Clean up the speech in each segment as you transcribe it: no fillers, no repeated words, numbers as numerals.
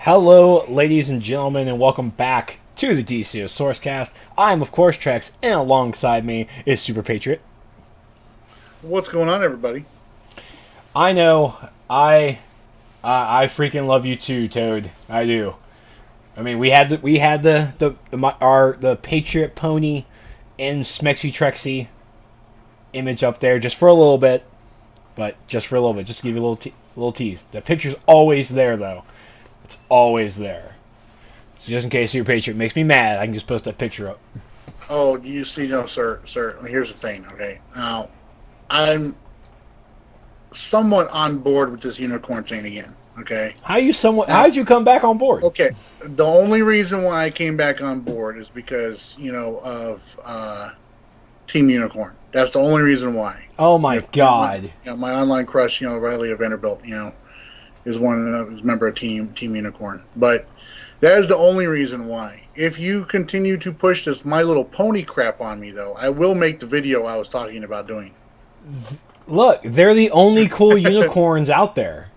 Hello, ladies and gentlemen, and welcome back to the DCUO SourceCast. I'm, of course, Trex, and alongside me is Super Patriot. What's going on, everybody? I know, I freaking love you too, Toad. I do. I mean, we had the Patriot Pony and Smexy Trexy image up there just for a little bit, but just for a little bit, just to give you a little tease. The picture's always there, though. It's always there. So just in case your Patriot makes me mad, I can just post that picture up. Oh, you see, no, sir. Here's the thing. Okay, now I'm somewhat on board with this unicorn thing again. Okay. How did you come back on board? Okay. The only reason why I came back on board is because of Team Unicorn. That's the only reason why. Oh my God! My online crush, Riley of Vanderbilt, is is a member of Team Unicorn. But that is the only reason why. If you continue to push this My Little Pony crap on me, though, I will make the video I was talking about doing. Look, they're the only cool unicorns out there.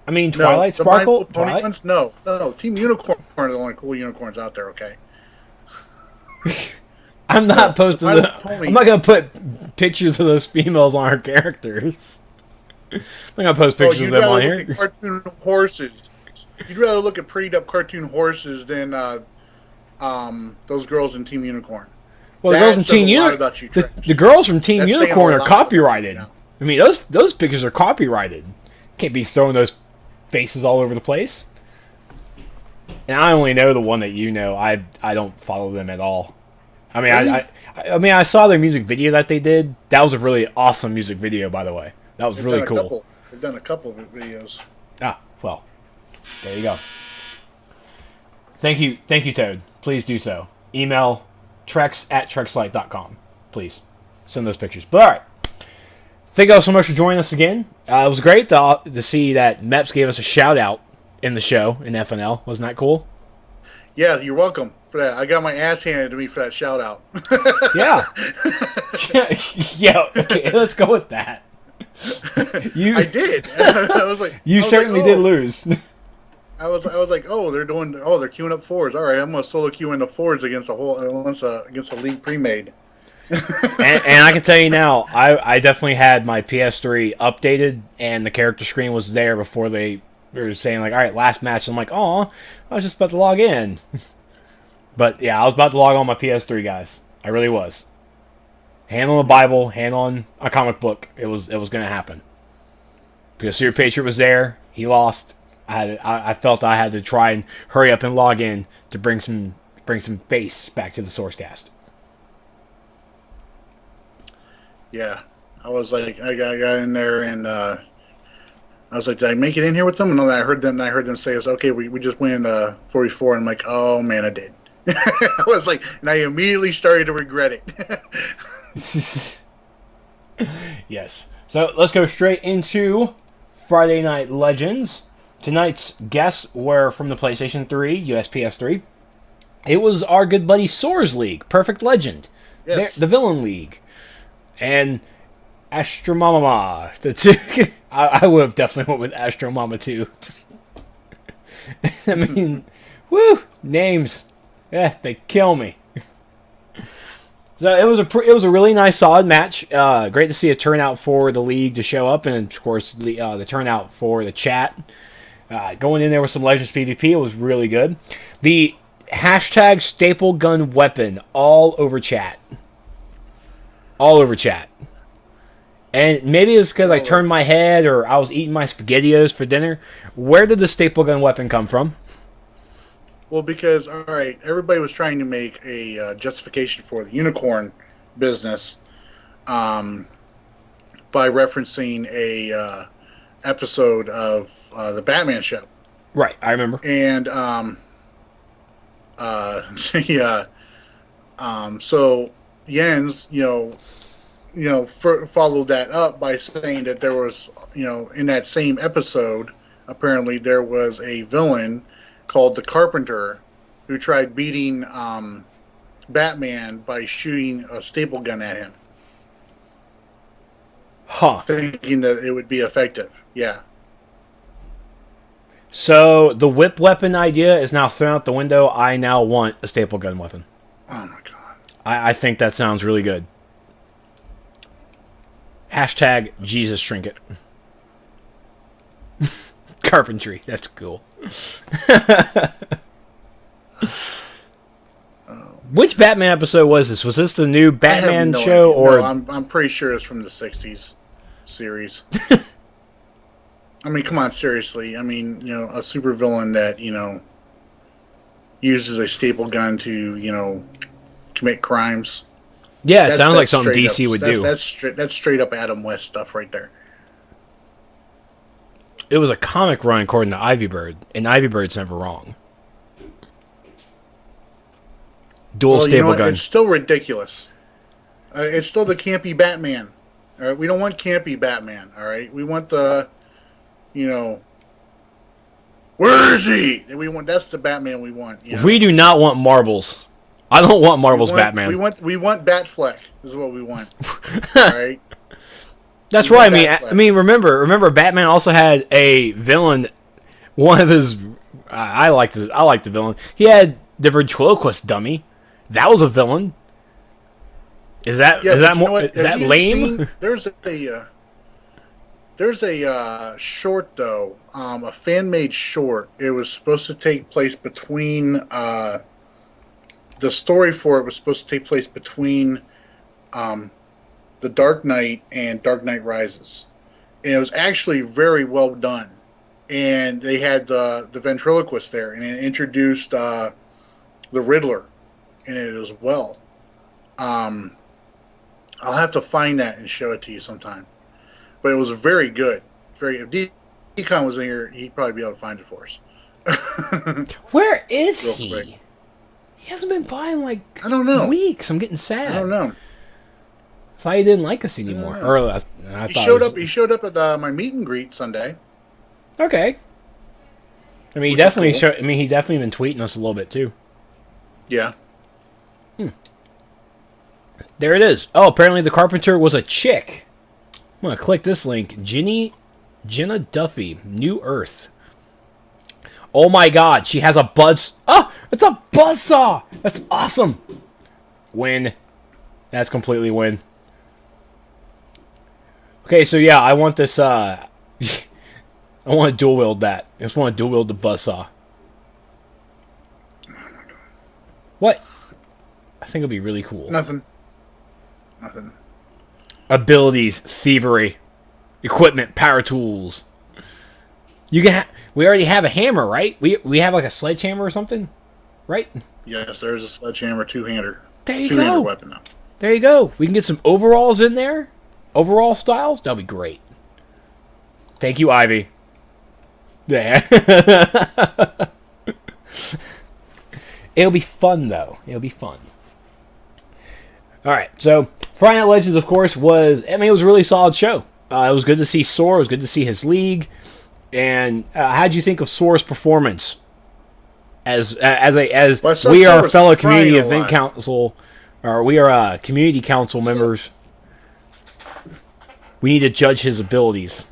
I mean, Twilight no, Sparkle. The My Little Pony ones? No. Team Unicorn are the only cool unicorns out there. Okay. I'm not posting. I'm not gonna put pictures of those females on our characters. I'm not gonna post pictures of them on here. At cartoon horses. You'd rather look at prettied up cartoon horses than those girls in Team Unicorn. Well, the girls from Team Unicorn. The girls from Team Unicorn are copyrighted. I mean, those pictures are copyrighted. Can't be throwing those faces all over the place. And I only know the one that you know. I don't follow them at all. I mean, really? I saw their music video that they did. That was a really awesome music video, by the way. That was really cool. They've done a couple of videos. Ah, well, there you go. Thank you, Toad. Please do so. Email trex@trexlight.com. Please send those pictures. But all right, thank you all so much for joining us again. It was great to see that Meps gave us a shout out in the show in FNL. Wasn't that cool? Yeah, you're welcome for that. I got my ass handed to me for that shout out. Yeah. Yeah. Okay, let's go with that. I did. I was like, you certainly did lose. I was like, they're queuing up fours. All right, I'm gonna solo queue into fours against a league pre-made. and I can tell you now, I definitely had my PS3 updated, and the character screen was there before they were saying like, all right, last match. I'm like, I was just about to log in. But yeah, I was about to log on my PS3, guys. I really was. Hand on the Bible, hand on a comic book. It was going to happen. Because Super Patriot was there. He lost. I felt I had to try and hurry up and log in to bring some face back to the SourceCast. Yeah, I was like, I got in there and I was like, did I make it in here with them? And then I heard them say, "It's okay. We just win 44." And I'm like, oh man, I did. I was like, and I immediately started to regret it. Yes. So let's go straight into Friday Night Legends. Tonight's guests were from the PlayStation 3, USPS3. It was our good buddy Soar's League, Perfect Legend, yes. The Villain League, and Astromama. The two, I would have definitely went with Astromama too. I mean, woo, names. Yeah, they kill me. So it was a really nice, solid match. Great to see a turnout for the league to show up, and of course the turnout for the chat. Going in there with some Legends PvP, it was really good. The hashtag staple gun weapon all over chat. All over chat. And maybe it was because I turned my head or I was eating my SpaghettiOs for dinner. Where did the staple gun weapon come from? Well, because, all right, everybody was trying to make a justification for the unicorn business by referencing a episode of the Batman show. Right, I remember. And so Jens, followed that up by saying that there was, in that same episode, apparently there was a villain called the Carpenter who tried beating Batman by shooting a staple gun at him. Huh. Thinking that it would be effective. Yeah. So the whip weapon idea is now thrown out the window. I now want a staple gun weapon. Oh my god. I think that sounds really good. Hashtag Jesus Trinket. Carpentry. That's cool. Which Batman episode was this? Was this the new Batman show? Idea. Or no, I'm pretty sure it's from the 60s series. I mean, come on, seriously. I mean, a supervillain that, uses a staple gun to, commit crimes. Yeah, it sounds like something DC would do. That's straight up Adam West stuff right there. It was a comic run according to Ivy Bird, and Ivy Bird's never wrong. Dual staple gun. It's still ridiculous. It's still the campy Batman. All right, we don't want campy Batman. All right, we want the, where is he? That's the Batman we want. We do not want marbles. I don't want marbles, Batman. We want Batfleck. Is what we want. All right. That's right. I mean, remember, Batman also had a villain. One of his, I liked the villain. He had the ventriloquist dummy. That was a villain. Is that lame? There's a short though, a fan made short. It was supposed to take place between. The story for it was supposed to take place between, The Dark Knight and Dark Knight Rises, and it was actually very well done. And they had the ventriloquist there, and it introduced the Riddler in it as well. I'll have to find that and show it to you sometime. But it was very good. If Decon was in here, he'd probably be able to find it for us. Where is he? Quick. He hasn't been by in I don't know. weeks. I'm getting sad. I don't know. I thought he didn't like us anymore. He showed up at my meet and greet Sunday. Okay. I mean, he definitely been tweeting us a little bit too. Yeah. There it is. Oh, apparently the Carpenter was a chick. I'm gonna click this link. Jenna Duffy, New Earth. Oh my God, she has a buzz. Oh, it's a buzzsaw. That's awesome. Win. That's completely win. Okay, so yeah, I want this. I want to dual wield that. I just want to dual wield the buzzsaw. What? I think it'll be really cool. Nothing. Abilities, thievery, equipment, power tools. You can. We already have a hammer, right? We have like a sledgehammer or something, right? Yes, there's a sledgehammer two-hander. There you Two-hander go. weapon now. There you go. We can get some overalls in there. Overall styles. That'll be great. Thank you, Ivy. Yeah. It'll be fun though. It'll be fun. All right, so Friday Night Legends, of course, it was a really solid show. It was good to see Soar. It was good to see his league. And how did you think of Soar's performance? As we are fellow community event council, or we are community council members, we need to judge his abilities.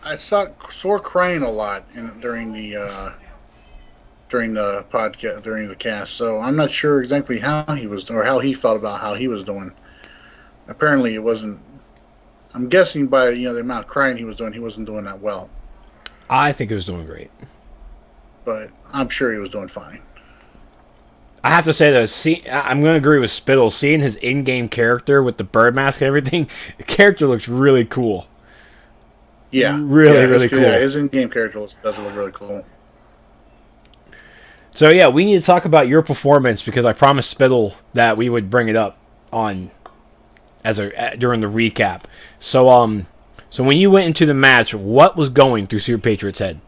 I saw Soar crying a lot during the podcast, during the cast. So I'm not sure exactly how he was, or how he felt about how he was doing. Apparently, it wasn't. I'm guessing by the amount of crying he was doing, he wasn't doing that well. I think he was doing great, but I'm sure he was doing fine. I have to say though, I'm going to agree with Spittle. Seeing his in-game character with the bird mask and everything, the character looks really cool. Yeah, really cool. Yeah, his in-game character does look really cool. So yeah, we need to talk about your performance because I promised Spittle that we would bring it up on during the recap. So so when you went into the match, what was going through Super Patriot's head?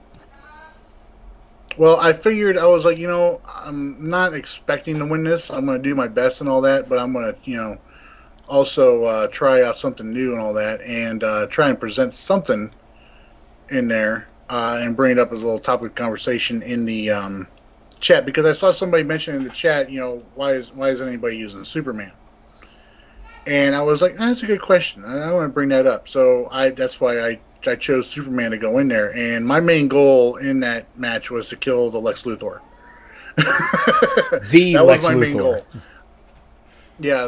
Well, I figured, I was like, I'm not expecting to win this. I'm going to do my best and all that, but I'm going to, also try out something new and all that, and try and present something in there and bring it up as a little topic of conversation in the chat, because I saw somebody mention in the chat, why isn't anybody using Superman? And I was like, that's a good question. I want to bring that up. So that's why I I chose Superman to go in there, and my main goal in that match was to kill the Lex Luthor. The That was Lex my main Luthor. goal. Yeah,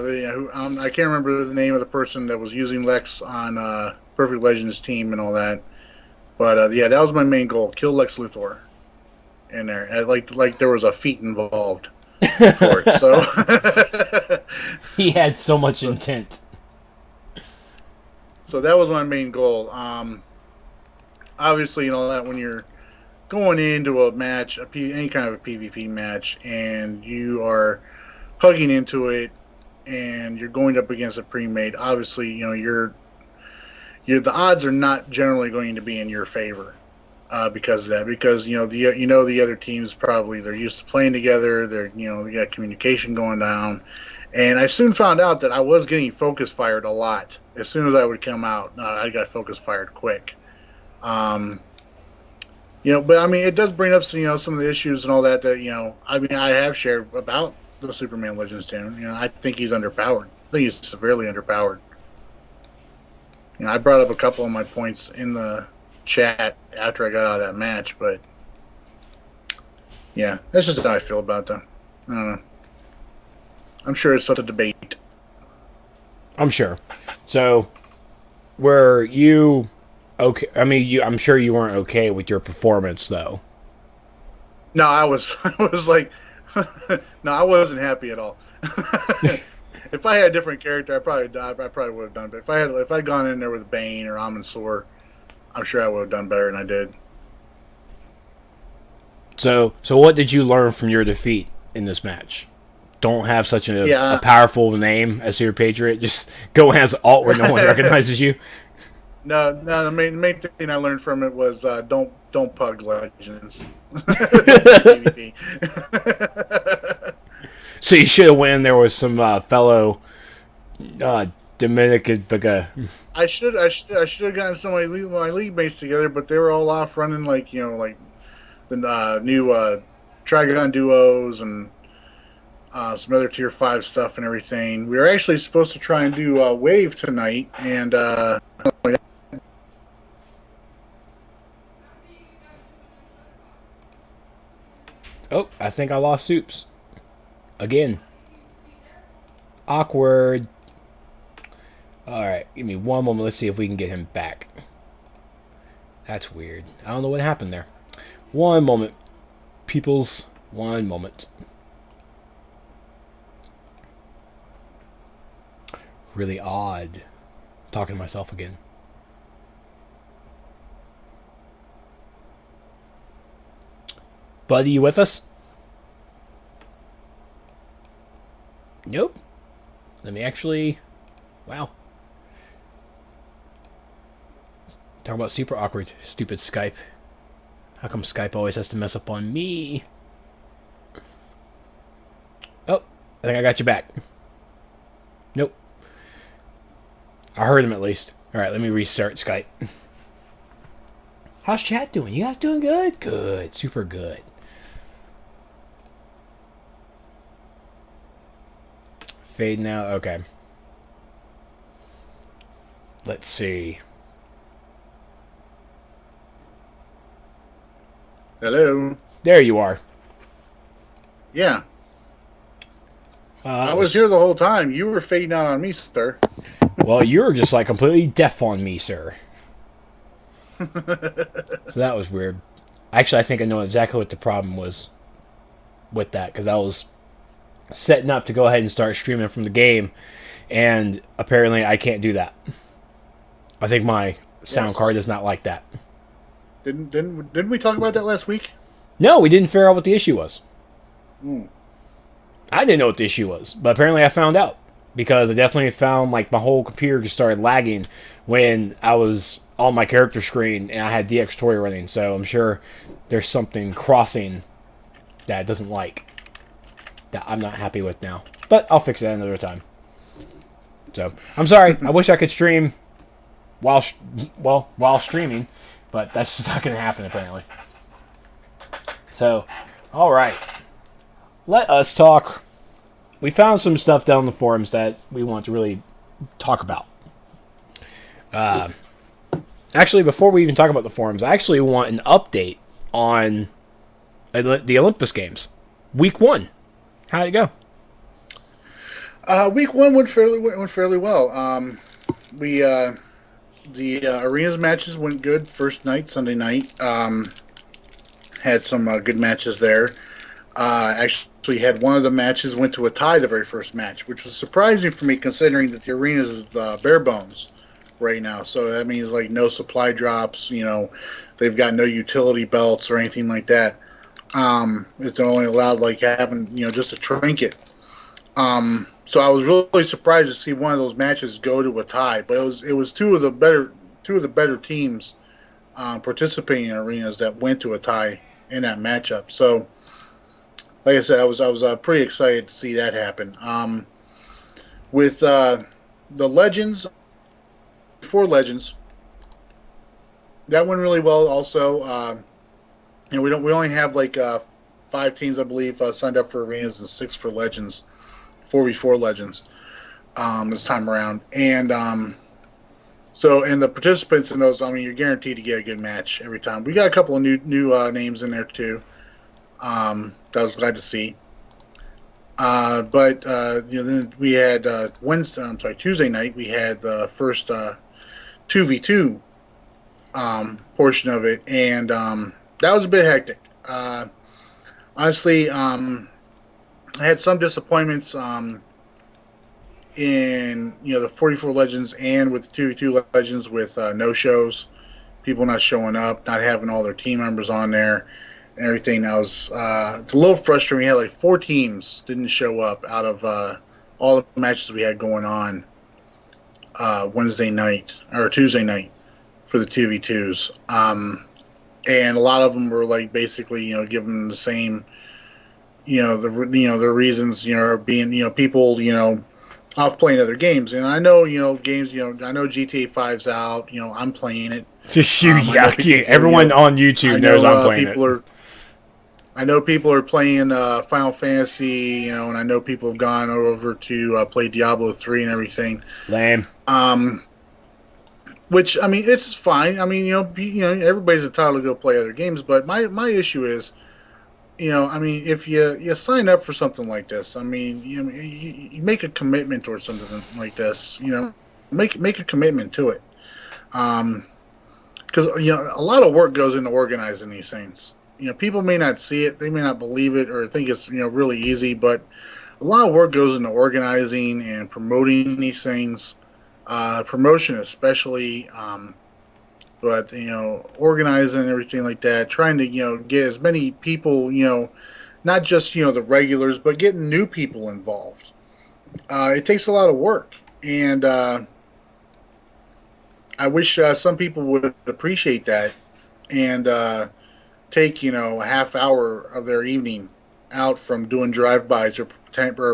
I can't remember the name of the person that was using Lex on Perfect Legends team and all that. But yeah, that was my main goal: kill Lex Luthor in there. And like there was a feat involved for it. So He had so much intent. so that was my main goal. Obviously, that when you're going into a match, any kind of a PvP match, and you are hugging into it, and you're going up against a pre-made, obviously, the odds are not generally going to be in your favor because of that. Because the other teams probably they're used to playing together. They got communication going down, and I soon found out that I was getting focus fired a lot. As soon as I would come out, I got focus fired quick. But I mean, it does bring up some of the issues and all that. I have shared about the Superman Legends team. I think he's underpowered. I think he's severely underpowered. I brought up a couple of my points in the chat after I got out of that match, but yeah, that's just how I feel about them. I don't know. I'm sure it's up to debate. I'm sure. So, were you okay? I mean, I'm sure you weren't okay with your performance, though. No, I was like, no, I wasn't happy at all. If I had a different character, I probably would have done. But if I'd gone in there with Bane or Amon-Sor, I'm sure I would have done better than I did. So what did you learn from your defeat in this match? Don't have such a powerful name as your Patriot. Just go as alt where no one recognizes you. No. The main thing I learned from it was don't pug Legends. So you should have went in there with some fellow Dominican. I should have gotten some of my league mates together, but they were all off running like the new Trigon duos and some other tier 5 stuff and everything. We were actually supposed to try and do Wave tonight, and oh, I think I lost Soups again. Awkward. Alright, give me one moment. Let's see if we can get him back. That's weird. I don't know what happened there. One moment. Peoples, one moment. Really odd. Talking to myself again. Buddy, you with us? Nope. Let me actually... Wow. Talk about super awkward, stupid Skype. How come Skype always has to mess up on me? Oh, I think I got you back. Nope. I heard him at least. Alright, let me restart Skype. How's chat doing? You guys doing good? Good. Super good. Fade now. Okay. Let's see. hello. There you are. Yeah. I was here the whole time. You were fading out on me, sir. Well, you were just like completely deaf on me, sir. So that was weird. Actually, I think I know exactly what the problem was with that, because I was setting up to go ahead and start streaming from the game, and apparently I can't do that. I think my sound card is not like that. Didn't we talk about that last week? No, we didn't figure out what the issue was. Hmm. I didn't know what the issue was, but apparently I found out, because I definitely found like my whole computer just started lagging when I was on my character screen and I had DX Toy running. So I'm sure there's something crossing that it doesn't like, that I'm not happy with now. But I'll fix that another time. So I'm sorry. I wish I could stream while streaming, but that's just not going to happen apparently. So, all right. Let us talk. We found some stuff down in the forums that we want to really talk about. Actually, before we even talk about the forums, I actually want an update on the Olympus Games. Week 1. How'd it go? Week 1 went fairly well. We the arenas matches went good first night, Sunday night. Had some good matches there. Actually, had one of the matches went to a tie the very first match, which was surprising for me considering that the arenas is bare bones right now. So that means like no supply drops. They've got no utility belts or anything like that. It's only allowed like having just a trinket. So I was really surprised to see one of those matches go to a tie, but it was two of the better teams participating in arenas that went to a tie in that matchup. So, like I said, I was pretty excited to see that happen. With the Legends, 4 Legends, that went really well. Also, we only have like 5 teams, I believe, signed up for arenas and 6 for Legends. 4v4 Legends this time around. And and the participants in those, you're guaranteed to get a good match every time. We got a couple of new names in there too. That I was glad to see. But then we had Tuesday night we had the first 2v2 portion of it, and that was a bit hectic. Honestly, I had some disappointments in the 44 Legends and with 2v2 Legends with no shows, people not showing up, not having all their team members on there, and everything. It's a little frustrating. We had like 4 teams didn't show up out of all the matches we had going on Wednesday night or Tuesday night for the 2v2s, and a lot of them were like basically giving the same. The reasons are being people off playing other games, and I know games I know GTA 5's out, I'm playing it. Everyone on YouTube knows I'm playing it. I know people are playing Final Fantasy, and I know people have gone over to play Diablo 3 and everything. Lame. Which it's fine. Everybody's entitled to go play other games, but my issue is. If you sign up for something like this, you make a commitment towards something like this. Make a commitment to it, because a lot of work goes into organizing these things. People may not see it, they may not believe it, or think it's really easy, but a lot of work goes into organizing and promoting these things, promotion especially. But organizing and everything like that, trying to get as many people, not just the regulars, but getting new people involved. It takes a lot of work, and I wish some people would appreciate that and take a half hour of their evening out from doing drive-bys or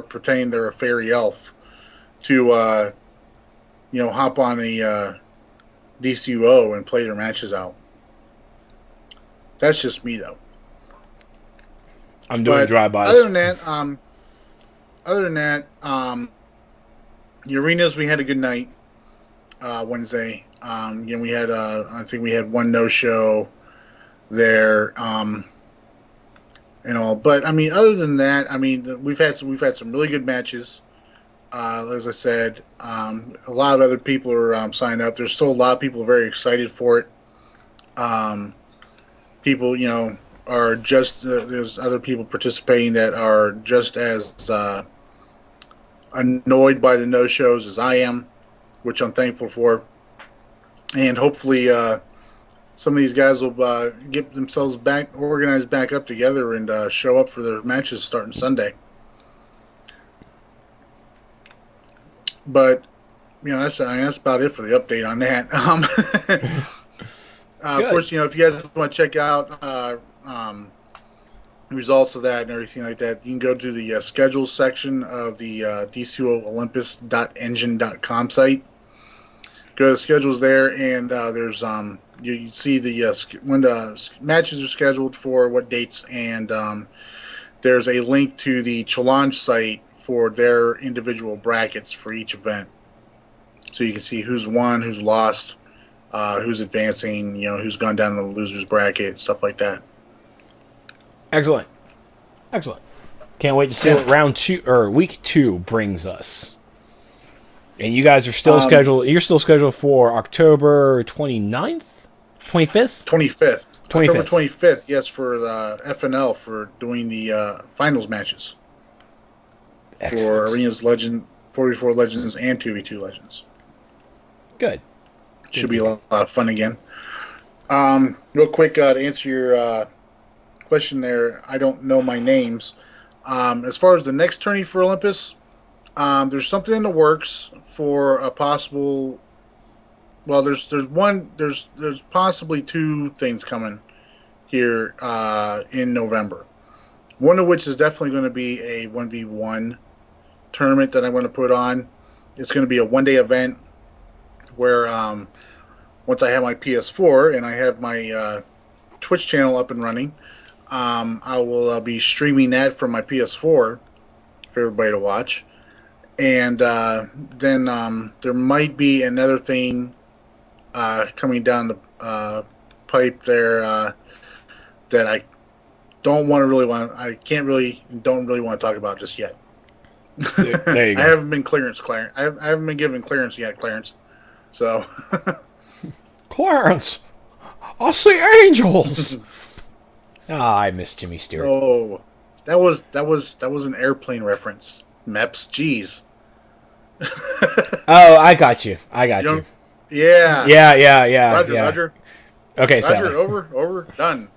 pretending they're a fairy elf to hop on a DCUO and play their matches out. That's just me, though. I'm doing drive-bys. Other than that, the arenas, we had a good night Wednesday. We had I think we had one no-show there, and all. But other than that, we've had some really good matches. As I said, a lot of other people are signed up. There's still a lot of people very excited for it. People, are just there's other people participating that are just as annoyed by the no-shows as I am, which I'm thankful for. And hopefully, some of these guys will get themselves organized back up together and show up for their matches starting Sunday. But that's about it for the update on that. Of course, if you guys want to check out results of that and everything like that, you can go to the schedule section of the DCUO Olympus.engine.com site. Go to the schedules there, and there's you see the when the matches are scheduled for what dates, and there's a link to the challenge site for their individual brackets for each event, so you can see who's won, who's lost, who's advancing, who's gone down in the losers bracket, stuff like that. Excellent. Can't wait to see what round 2 or week 2 brings us. And you guys are still scheduled. You're still scheduled for October 29th, 25th, 25th. October 25th. Yes, for the FNL for doing the finals matches. Excellent. For Arenas Legend, 44 Legends, and 2v2 Legends. Good. Should be a lot of fun again. Real quick, to answer your question there, I don't know my names. As far as the next tourney for Olympus, there's something in the works for a possible. Well, there's possibly 2 things coming here in November. One of which is definitely going to be a 1v1 tournament that I'm going to put on. It's going to be a 1-day event where once I have my PS4 and I have my Twitch channel up and running, I will be streaming that from my PS4 for everybody to watch. And then there might be another thing coming down the pipe there that I don't really want to talk about just yet. There you go. I haven't been Clarence. I haven't been given clearance yet, Clarence. So Clarence, I see angels. I miss Jimmy Stewart. Oh, that was an airplane reference. Meps, jeez. Oh, I got you. Yeah. Yeah. Roger. Okay, Roger, Sally. over, done.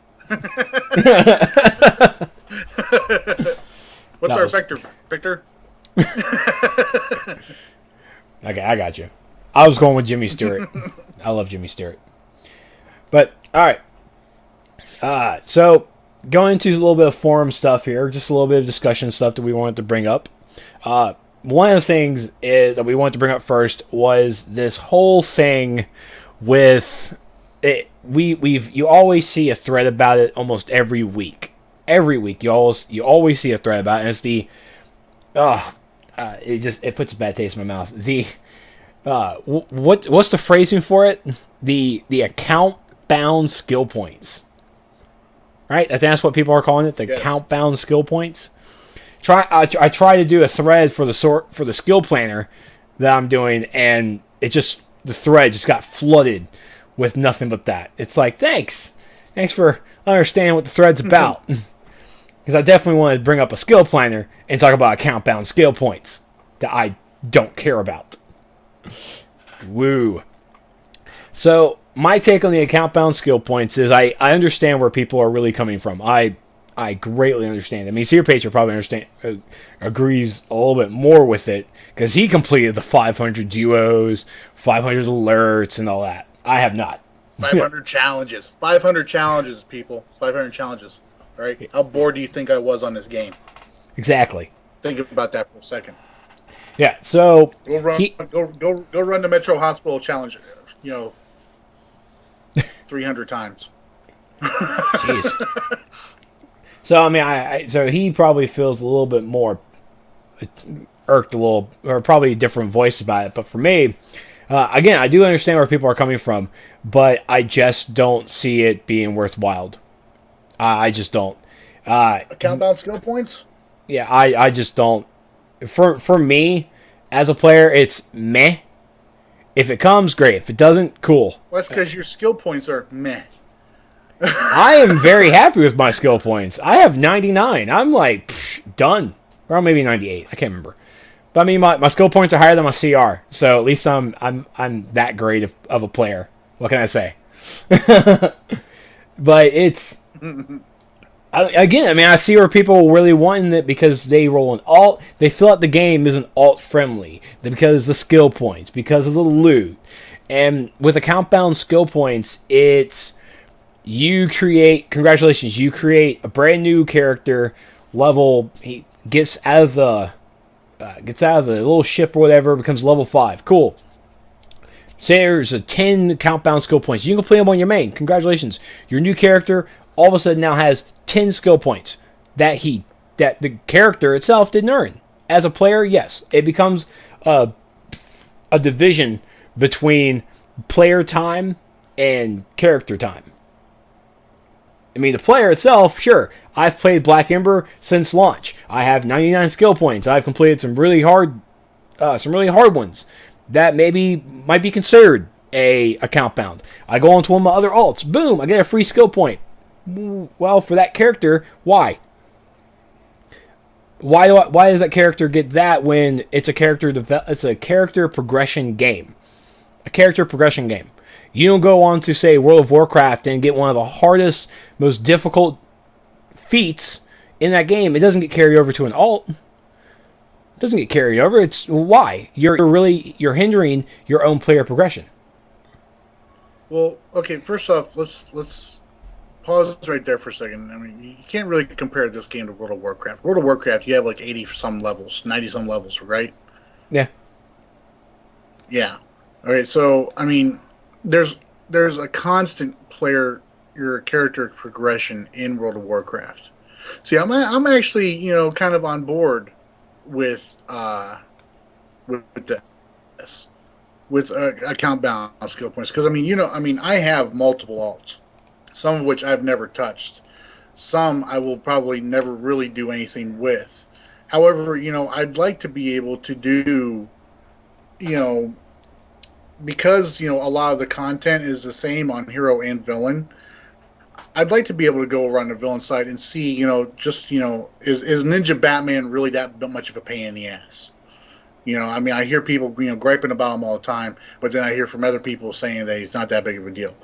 What's our vector, Victor? Okay, I got you. I was going with Jimmy Stewart. I love Jimmy Stewart. But, alright. So, going into a little bit of forum stuff here, just a little bit of discussion stuff that we wanted to bring up. One of the things that we wanted to bring up first was this whole thing with it. You always see a thread about it almost every week. Every week, you always see a thread about it, and it's the it puts a bad taste in my mouth. The what's the phrasing for it? The account bound skill points. Right? I think that's what people are calling it. The account bound skill points. I try to do a thread for the skill planner that I'm doing, and the thread just got flooded with nothing but that. It's like, thanks for understanding what the thread's about, because I definitely wanted to bring up a skill planner and talk about account bound skill points that I don't care about. Woo. So my take on the account bound skill points is I understand where people are really coming from. I greatly understand. I mean, Seer Patriot probably agrees a little bit more with it, because he completed the 500 duos, 500 alerts, and all that. I have not. 500 challenges. 500 challenges, people. 500 challenges. All right? How bored do you think I was on this game? Exactly. Think about that for a second. Yeah, so... Go run the Metro Hospital challenge, 300 times. Jeez. So, I mean, so he probably feels a little bit more irked or probably a different voice about it. But for me, again, I do understand where people are coming from, but I just don't see it being worthwhile. I just don't. Account bound skill points? Yeah, I just don't. For me, as a player, it's meh. If it comes, great. If it doesn't, cool. Well, that's because your skill points are meh. I am very happy with my skill points. I have 99. I'm like, done. Or maybe 98. I can't remember. But I mean, my skill points are higher than my CR. So at least I'm that great of a player. What can I say? But it's... Again, I mean, I see where people really wanting it because they roll an alt. They feel like the game isn't alt-friendly. Because of the skill points. Because of the loot. And with account-bound skill points, it's... Congratulations, you create a brand new character level. He gets out of the little ship or whatever, becomes level 5. Cool. Say there's a 10 countbound skill points. You can complete them on your main. Congratulations. Your new character all of a sudden now has 10 skill points that the character itself didn't earn. As a player, yes, it becomes a division between player time and character time. I mean, the player itself, sure. I've played Black Ember since launch. I have 99 skill points. I've completed some really hard ones that maybe might be considered a account bound. I go into one of my other alts. Boom! I get a free skill point. Well, for that character, why? Why does that character get that when it's a character progression game? A character progression game. You don't go on to, say, World of Warcraft and get one of the hardest, most difficult feats in that game. It doesn't get carried over to an alt. It doesn't get carried over. It's why? You're hindering your own player progression. Well, okay, first off, let's pause right there for a second. I mean, you can't really compare this game to World of Warcraft. World of Warcraft, you have like 80-some levels, 90-some levels, right? Yeah. Yeah. All right, so, I mean, there's a constant your character progression in World of Warcraft. See, I'm actually, kind of on board with this, with account bound skill points, because I have multiple alts, some of which I've never touched, some I will probably never really do anything with. However, I'd like to be able to do, because a lot of the content is the same on hero and villain. I'd like to be able to go around the villain side and see, is Ninja Batman really that much of a pain in the ass? I hear people, griping about him all the time, but then I hear from other people saying that he's not that big of a deal.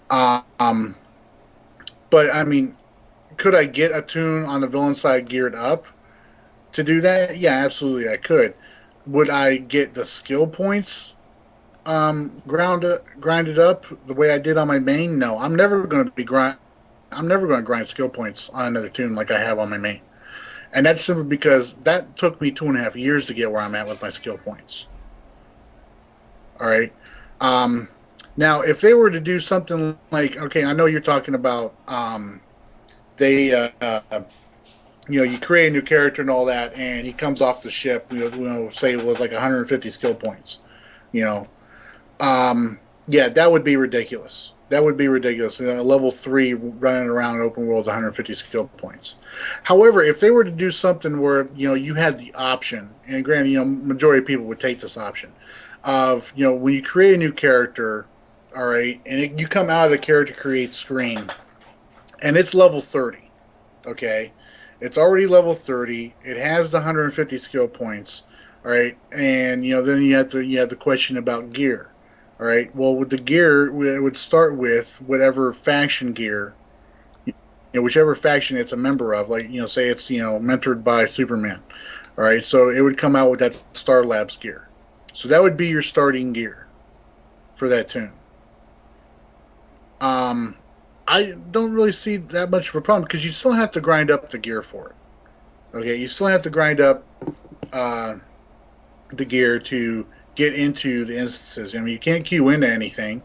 But I mean, could I get a tune on the villain side geared up to do that? Yeah, absolutely, I could. Would I get the skill points grinded up the way I did on my main? No, I'm never going to grind skill points on another tune like I have on my main, and that's simply because that took me 2.5 years to get where I'm at with my skill points. All right. Now, if they were to do something like, okay, I know you're talking about, you create a new character and all that, and he comes off the ship, say it was like 150 skill points, yeah, that would be ridiculous. That would be ridiculous. Level 3 running around open world 150 skill points. However, if they were to do something where you had the option, and granted, majority of people would take this option of when you create a new character, all right, and you come out of the character create screen, and it's level 30, okay, it's already level 30. It has the 150 skill points, all right, and then you have the question about gear. All right. Well, with the gear, it would start with whatever faction gear, whichever faction it's a member of. Like, say it's mentored by Superman. All right. So it would come out with that Star Labs gear. So that would be your starting gear for that tune. I don't really see that much of a problem because you still have to grind up the gear for it. Okay. You still have to grind up the gear to get into the instances. I mean, you can't queue into anything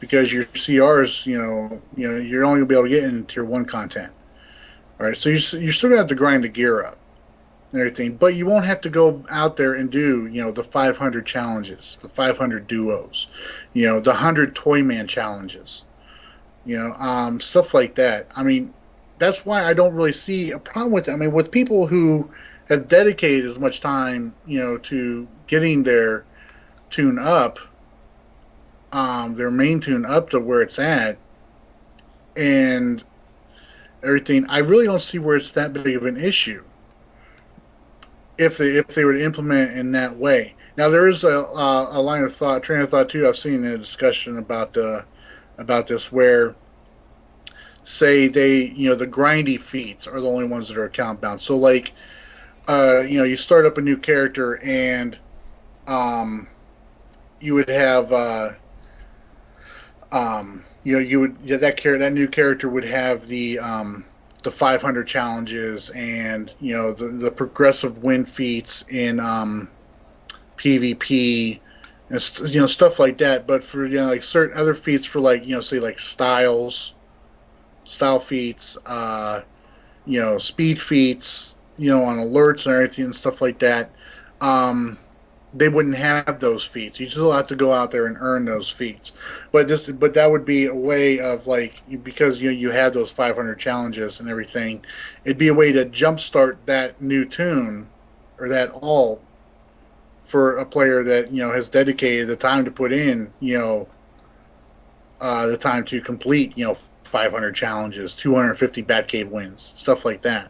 because your CRs, you're only gonna be able to get into tier 1 content. All right, so you're still gonna have to grind the gear up and everything, but you won't have to go out there and do the 500 challenges, the 500 duos, the 100 Toyman challenges, stuff like that. I mean, that's why I don't really see a problem with it. I mean, with people who have dedicated as much time, to getting their tune up, their main tune up to where it's at, and everything, I really don't see where it's that big of an issue if they were to implement it in that way. Now, there is a train of thought too. I've seen a discussion about this where, say the grindy feats are the only ones that are account bound. So like, you start up a new character and you would have that new character would have the 500 challenges and the progressive win feats in PvP and stuff like that. But for like certain other feats for like say like style feats, speed feats, on alerts and everything and stuff like that. they wouldn't have those feats. You still have to go out there and earn those feats. But that would be a way of like because you had those 500 challenges and everything. It'd be a way to jumpstart that new tune or that alt for a player that has dedicated the time to put in the time to complete 500 challenges, 250 Batcave wins, stuff like that.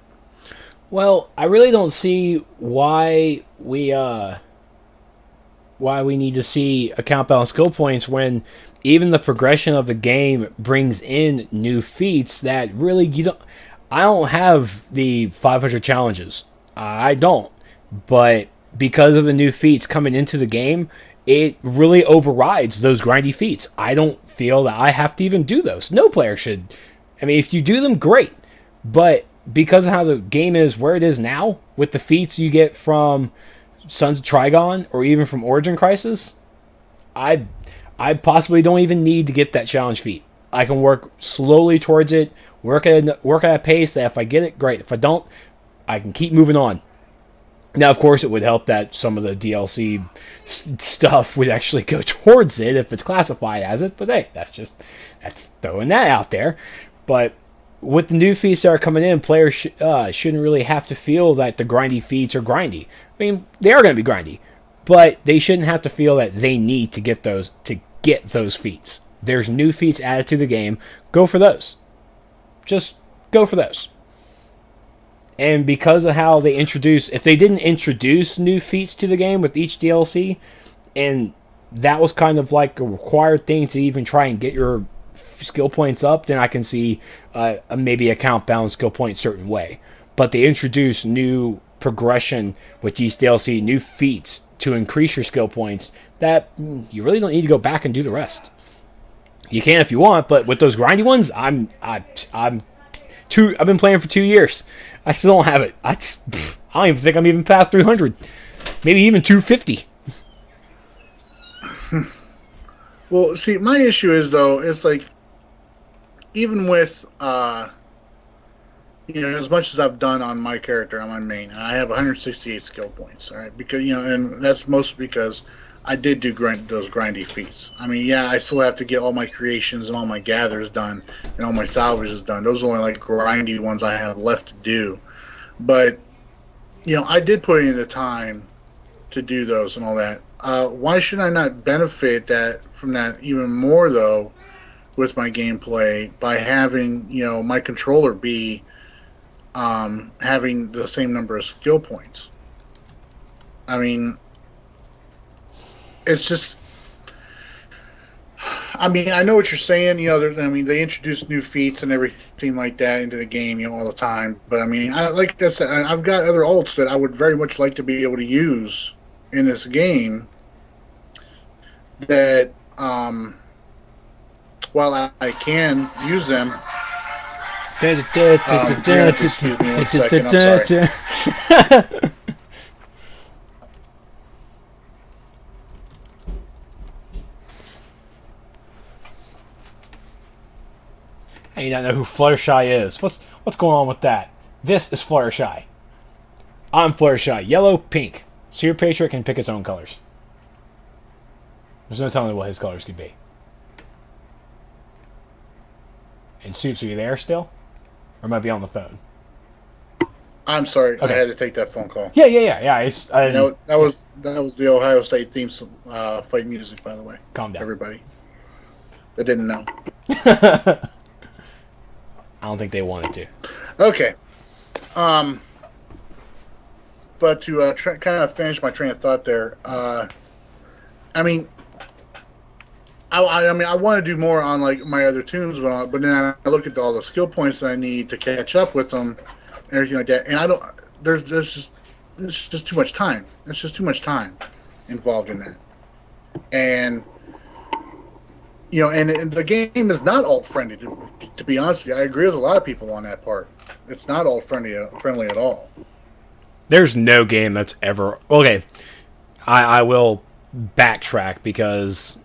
Well, I really don't see why we need to see account balance skill points when even the progression of the game brings in new feats that really you don't. I don't have the 500 challenges. I don't, but because of the new feats coming into the game, it really overrides those grindy feats. I don't feel that I have to even do those. No player should. I mean, if you do them, great, but because of how the game is where it is now, with the feats you get from Sons of Trigon or even from Origin Crisis, I possibly don't even need to get that challenge feat. I can work slowly towards it, work at a pace that if I get it, great. If I don't, I can keep moving on. Now, of course, it would help that some of the DLC stuff would actually go towards it if it's classified as it. But hey, that's throwing that out there. But with the new feats that are coming in, players shouldn't really have to feel that the grindy feats are grindy. I mean, they are going to be grindy, but they shouldn't have to feel that they need to get those feats. There's new feats added to the game. Go for those. Just go for those. And because of how they if they didn't introduce new feats to the game with each DLC, and that was kind of like a required thing to even try and get your skill points up, then I can see maybe a count balance skill point certain way. But they introduce new progression with each DLC, new feats to increase your skill points that you really don't need to go back and do the rest. You can if you want, but with those grindy ones, I've been playing for 2 years. I still don't have it. I don't even think I'm even past 300. Maybe even 250. Well, see, my issue is though, it's like even with as much as I've done on my character on my main, I have 168 skill points. All right, because and that's mostly because I did do those grindy feats. I mean, yeah, I still have to get all my creations and all my gathers done and all my salvages done. Those are only like grindy ones I have left to do. But I did put in the time to do those and all that. Why should I not benefit from that even more though with my gameplay by having my controller be having the same number of skill points? I mean, it's just. I mean, I know what you're saying. They introduce new feats and everything like that into the game, all the time. But I mean, like I said, I've got other alts that I would very much like to be able to use in this game. That, while I can use them. Excuse me 1 second. I'm sorry. And you don't know who Fluttershy is. What's going on with that? This is Fluttershy. I'm Fluttershy. Yellow, pink. So your Patriot can pick its own colors. There's no telling what his colors could be. And Soups, are you there still? Or might be on the phone? I'm sorry. Okay. I had to take that phone call. Yeah. That was the Ohio State theme fight music, by the way. Calm down. Everybody that didn't know. I don't think they wanted to. Okay. But to kind of finish my train of thought there, I mean, I want to do more on like my other tunes, but then I look at all the skill points that I need to catch up with them and everything like that, and I don't. It's just too much time. It's just too much time involved in that, and. And the game is not alt friendly. To be honest with you, I agree with a lot of people on that part. It's not alt friendly at all. There's no game that's ever okay. I will backtrack because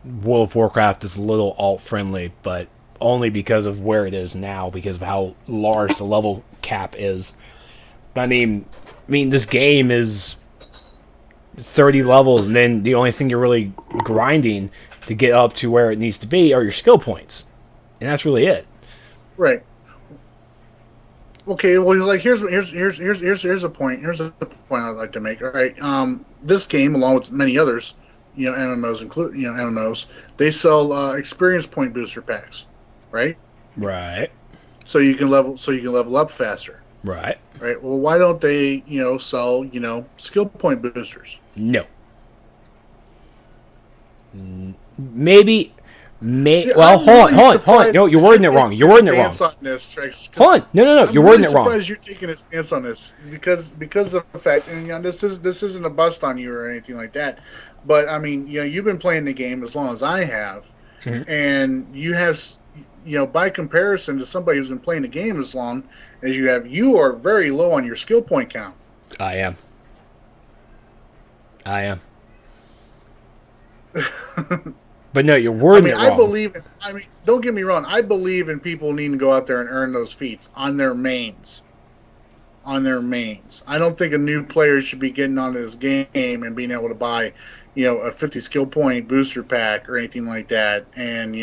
World of Warcraft is a little alt friendly, but only because of where it is now, because of how large the level cap is. I mean, this game is 30 levels, and then the only thing you're really grinding to get up to where it needs to be are your skill points, and that's really it. Right. Okay. Well, like here's a point. Here's a point I'd like to make. All right. This game, along with many others, MMOs include MMOs, they sell experience point booster packs, right? Right. So you can level up faster. Right. Right. Well, why don't they sell skill point boosters? No. Maybe. See, Well, hold really on. No, you're wording it wrong. You're wording it wrong. On this, Trex, Hold on. No. You're wording it wrong. I'm surprised you're taking a stance on this because of the fact, and this isn't a bust on you or anything like that, but I mean, you've been playing the game as long as I have, and you have, by comparison to somebody who's been playing the game as long as you have, you are very low on your skill point count. I am. But no, you're wording it wrong. Don't get me wrong. I believe in people needing to go out there and earn those feats on their mains. I don't think a new player should be getting on this game and being able to buy, a 50 skill point booster pack or anything like that, and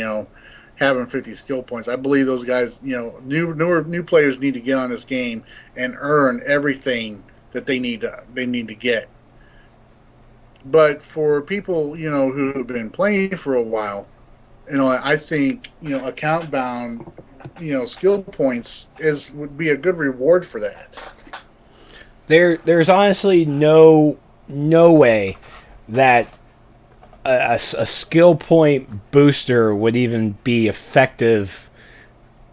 having 50 skill points. I believe those guys, new players need to get on this game and earn everything that they need to get. But for people, who have been playing for a while, I think, account bound, skill points would be a good reward for that. There's honestly no way that a skill point booster would even be effective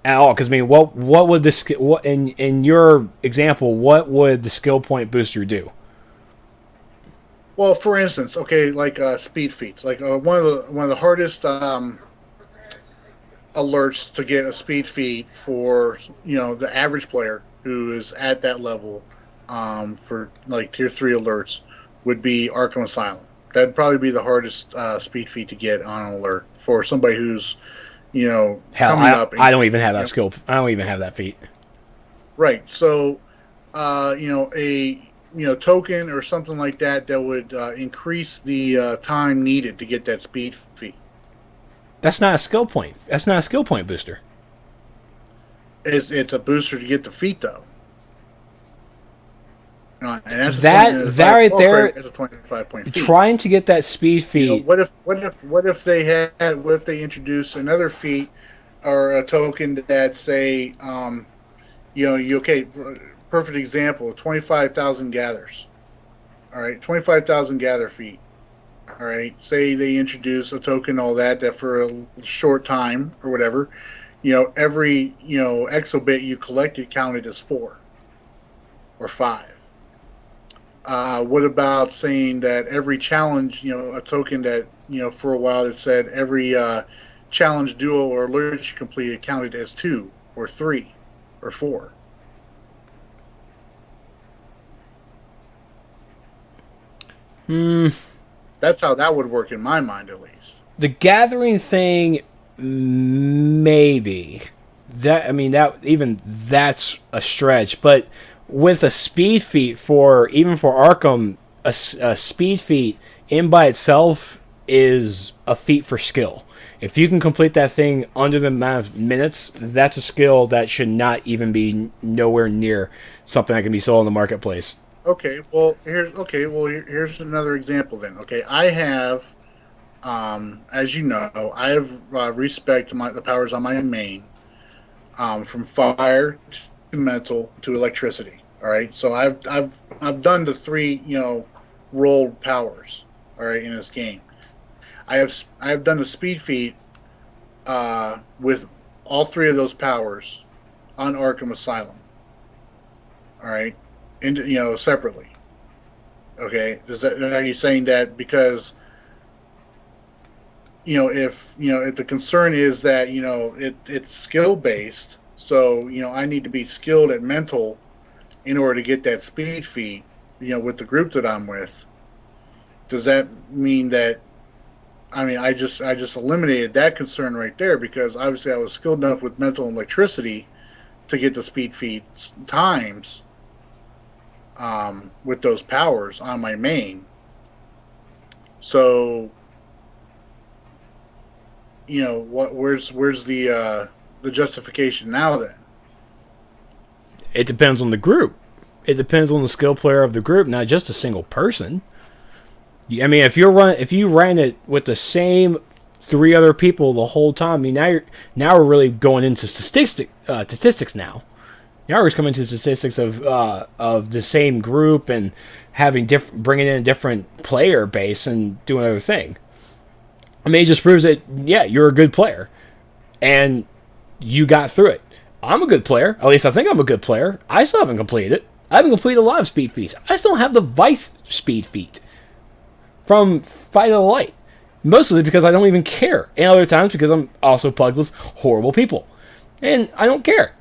at all. Because I mean, what would in your example, what would the skill point booster do? Well, for instance, okay, like speed feats, like one of the hardest alerts to get a speed feat for the average player who is at that level for like tier 3 alerts would be Arkham Asylum. That'd probably be the hardest speed feat to get on an alert for somebody who's coming up. I don't even have that skill. I don't even have that feat. Right. So a token or something like that would increase the time needed to get that speed feat. That's not a skill point. That's not a skill point booster. It's a booster to get the feat, though. And that's that right there is a 25-point feat. Trying to get that speed feat. What if they introduce another feat or a token that say, perfect example, 25,000 gathers. All right, 25,000 gather feet. All right, say they introduce a token, all that for a short time or whatever. Every exobit you collected counted as 4 or 5. What about saying that every challenge, a token that for a while it said every challenge, duo, or alert you completed counted as 2 or 3 or 4. That's how that would work in my mind, at least. The gathering thing, maybe. That's a stretch. But with a speed feat for Arkham, a speed feat in by itself is a feat for skill. If you can complete that thing under the amount of minutes, that's a skill that should not even be nowhere near something that can be sold in the marketplace. Here's another example then. Okay, I have, as you know, I have respect the powers on my main, from fire to mental to electricity. All right, so I've done the 3 rolled powers. All right, in this game, I have done the speed feat with all 3 of those powers on Arkham Asylum. All right. Separately. Okay, are you saying that because if the concern is that it's skill based, so I need to be skilled at mental in order to get that speed feat, with the group that I'm with? Does that mean that? I mean, I just eliminated that concern right there, because obviously I was skilled enough with mental and electricity to get the speed feat times. With those powers on my main, So, where's the justification now then? It depends on the group. It depends on the skill player of the group, not just a single person. I mean, if you ran it with the same three other people the whole time, I mean, now we're really going into statistics now. Now we're just coming to statistics of the same group and bringing in a different player base and doing another thing. I mean, it just proves that yeah, you're a good player, and you got through it. I'm a good player. At least I think I'm a good player. I still haven't completed it. I haven't completed a lot of speed feats. I still have the Vice speed feat from Fight of the Light. Mostly because I don't even care. And other times because I'm also plugged with horrible people. And I don't care.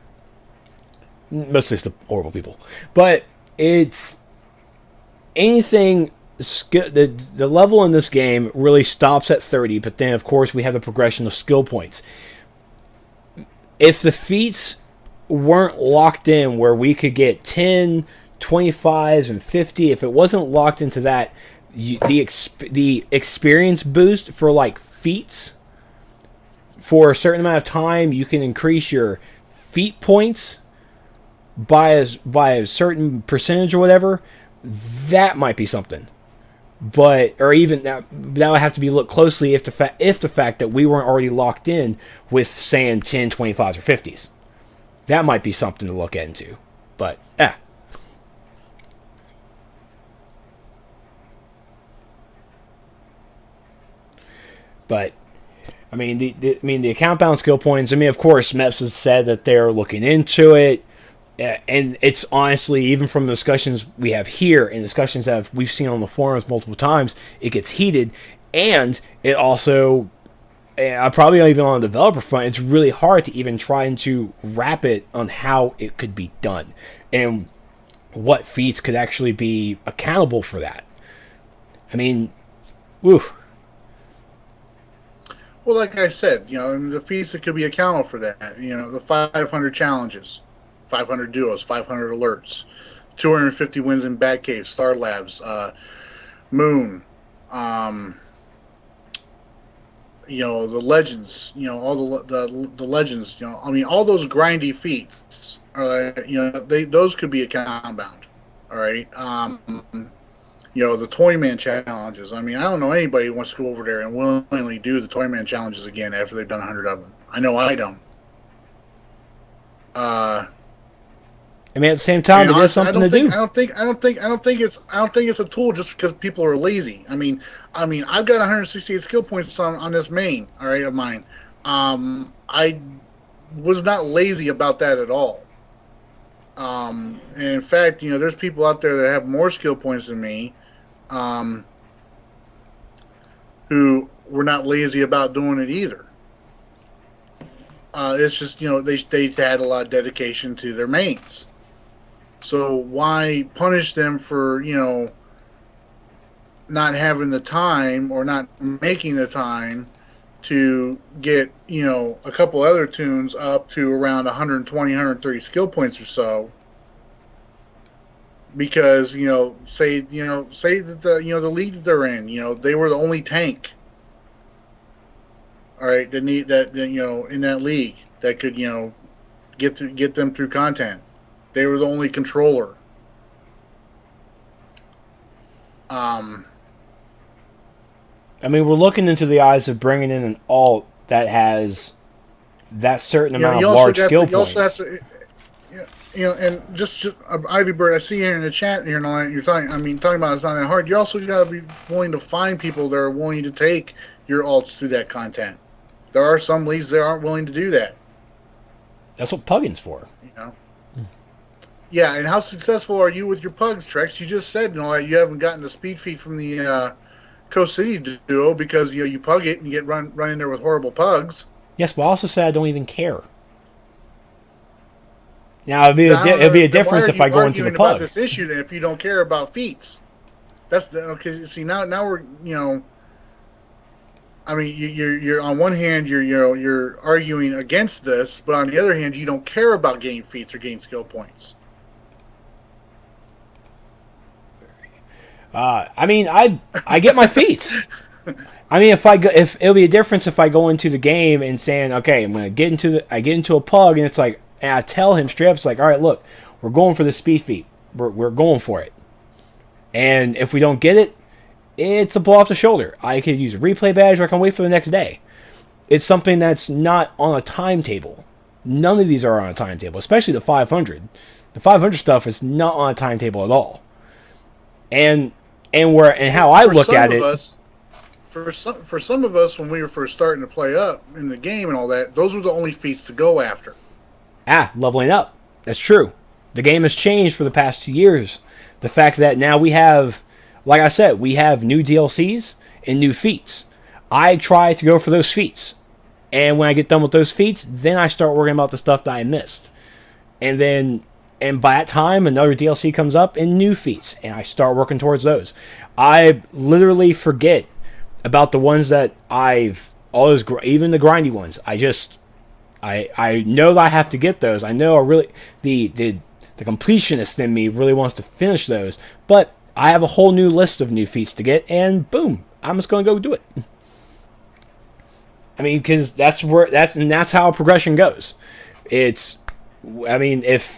Mostly it's the horrible people. But it's anything... The level in this game really stops at 30, but then of course we have the progression of skill points. If the feats weren't locked in where we could get 10, 25s, and 50, if it wasn't locked into that, the experience boost for like feats, for a certain amount of time, you can increase your feat points by a certain percentage or whatever. That might be something. But or even that would have to be looked closely if the fact that we weren't already locked in with saying 10, 25s, or 50s. That might be something to look into. But But I mean the account bound skill points. I mean, of course, Meps has said that they're looking into it. And it's honestly, even from the discussions we have here and discussions that we've seen on the forums multiple times, it gets heated. And it also, probably even on the developer front, it's really hard to even try to wrap it on how it could be done. And what feats could actually be accountable for that. I mean, whew. Well, like I said, the feats that could be accountable for that, the 500 challenges. 500 duos, 500 alerts, 250 wins in Batcave, Star Labs, Moon, the legends, all the legends, I mean, all those grindy feats, those could be account bound, all right. The Toyman challenges. I mean, I don't know anybody who wants to go over there and willingly do the Toyman challenges again after they've done 100 of them. I know I don't. I mean, at the same time, it is something to do. I don't think it's a tool just because people are lazy. I mean, I've got 168 skill points on this main, all right, of mine. I was not lazy about that at all. And in fact, there's people out there that have more skill points than me, who were not lazy about doing it either. It's just they had a lot of dedication to their mains. So why punish them for, not having the time or not making the time to get, a couple other tunes up to around 120, 130 skill points or so? Because, say that the league that they're in, they were the only tank. All right, that need that, in that league that could, get them through content. They were the only controller. I mean, we're looking into the eyes of bringing in an alt that has that certain amount of large skill points. You also have to, and just Ivy Bird, I see here in the chat here, you're talking about it's not that hard. You also got to be willing to find people that are willing to take your alts through that content. There are some leagues that aren't willing to do that. That's what Pugging's for. Yeah, and how successful are you with your pugs, Trex? You just said you haven't gotten the speed feed from the Coast City duo because you pug it and you get run in there with horrible pugs. Yes, but I also said I don't even care. Now it'd be a difference if I go into the pug. About this issue then if you don't care about feats. That's okay. See now we're I mean you're on one hand you're arguing against this, but on the other hand you don't care about getting feats or getting skill points. I mean, I get my feats. I mean, if it'll be a difference if I go into the game and saying, okay, I'm gonna I get into a pug, and it's like, and I tell him straight up, it's like, all right, look, we're going for the speed feat. We're going for it. And if we don't get it, it's a blow off the shoulder. I could use a replay badge, or I can wait for the next day. It's something that's not on a timetable. None of these are on a timetable, especially the 500. The 500 stuff is not on a timetable at all. And how I look at it. For some of us, when we were first starting to play up in the game and all that, those were the only feats to go after. Leveling up. That's true. The game has changed for the past 2 years. The fact that now we have, like I said, we have new DLCs and new feats. I try to go for those feats. And when I get done with those feats, then I start worrying about the stuff that I missed. And by that time, another DLC comes up and new feats. And I start working towards those. I literally forget about the ones that even the grindy ones. I know that I have to get those. I know the completionist in me really wants to finish those, but I have a whole new list of new feats to get, and boom, I'm just gonna go do it. I mean, because that's how progression goes. If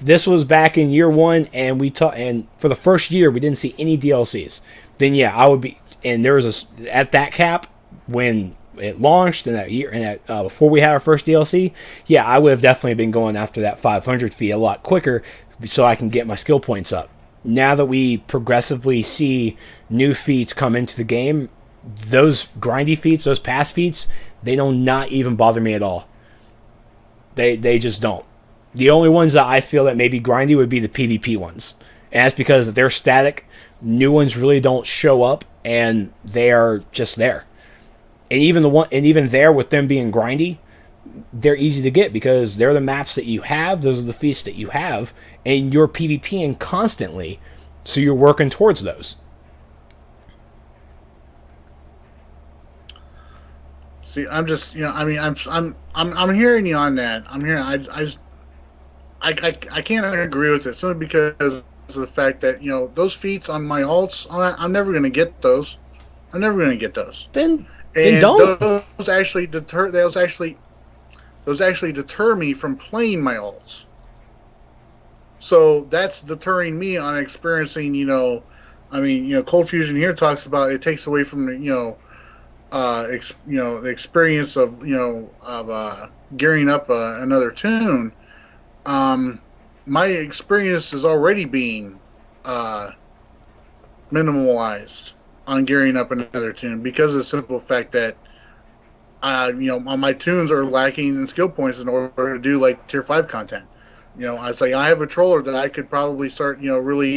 this was back in year one and and for the first year we didn't see any DLCs, then yeah, I would be. And there was at that cap when it launched in that year, and before we had our first DLC, yeah, I would have definitely been going after that 500 fee a lot quicker, so I can get my skill points up. Now that we progressively see new feats come into the game, those grindy feats, those pass feats, they do not even bother me at all. They just don't. The only ones that I feel that may be grindy would be the PvP ones, and that's because they're static. New ones really don't show up, and they are just there. And even there, with them being grindy, they're easy to get because they're the maps that you have. Those are the feats that you have, and you're PvPing constantly, so you're working towards those. See, I'm just, I'm hearing you on that. I'm hearing, I can't agree with it simply because of the fact that those feats on my alts, I'm never going to get those. I'm never going to get those. Then don't. Those actually deter me from playing my alts. So that's deterring me on experiencing. Cold Fusion here talks about it takes away from the the experience of gearing up another tune. My experience is already being minimalized on gearing up another tune because of the simple fact that my tunes are lacking in skill points in order to do like tier 5 content. I have a troller that I could probably start really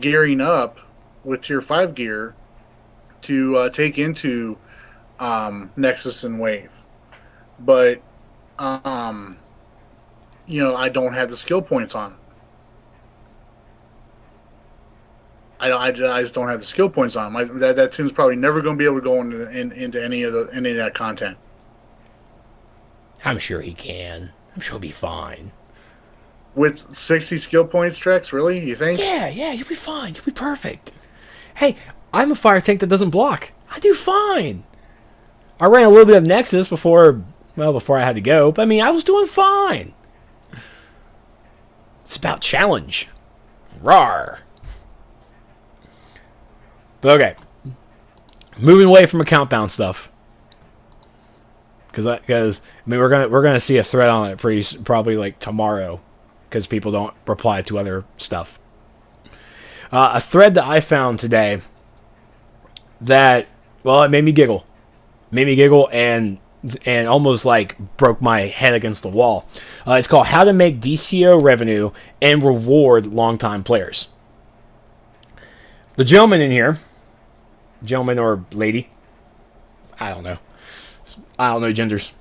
gearing up with tier 5 gear to take into Nexus and Wave, but I don't have the skill points on it. I just don't have the skill points on it. That tune's probably never going to be able to go into any of that content. I'm sure he can. I'm sure he'll be fine. With 60 skill points, Trex, really? You think? Yeah, you'll be fine. You'll be perfect. Hey, I'm a fire tank that doesn't block. I do fine. I ran a little bit of Nexus before I had to go, but I was doing fine. It's about challenge. Rawr. But okay. Moving away from account bound stuff. Because we're gonna see a thread on it probably like tomorrow, because people don't reply to other stuff. A thread that I found today that, well, it made me giggle. And almost like broke my head against the wall. It's called How to Make DCO Revenue and Reward Longtime Players. The gentleman in here, gentleman or lady, I don't know genders.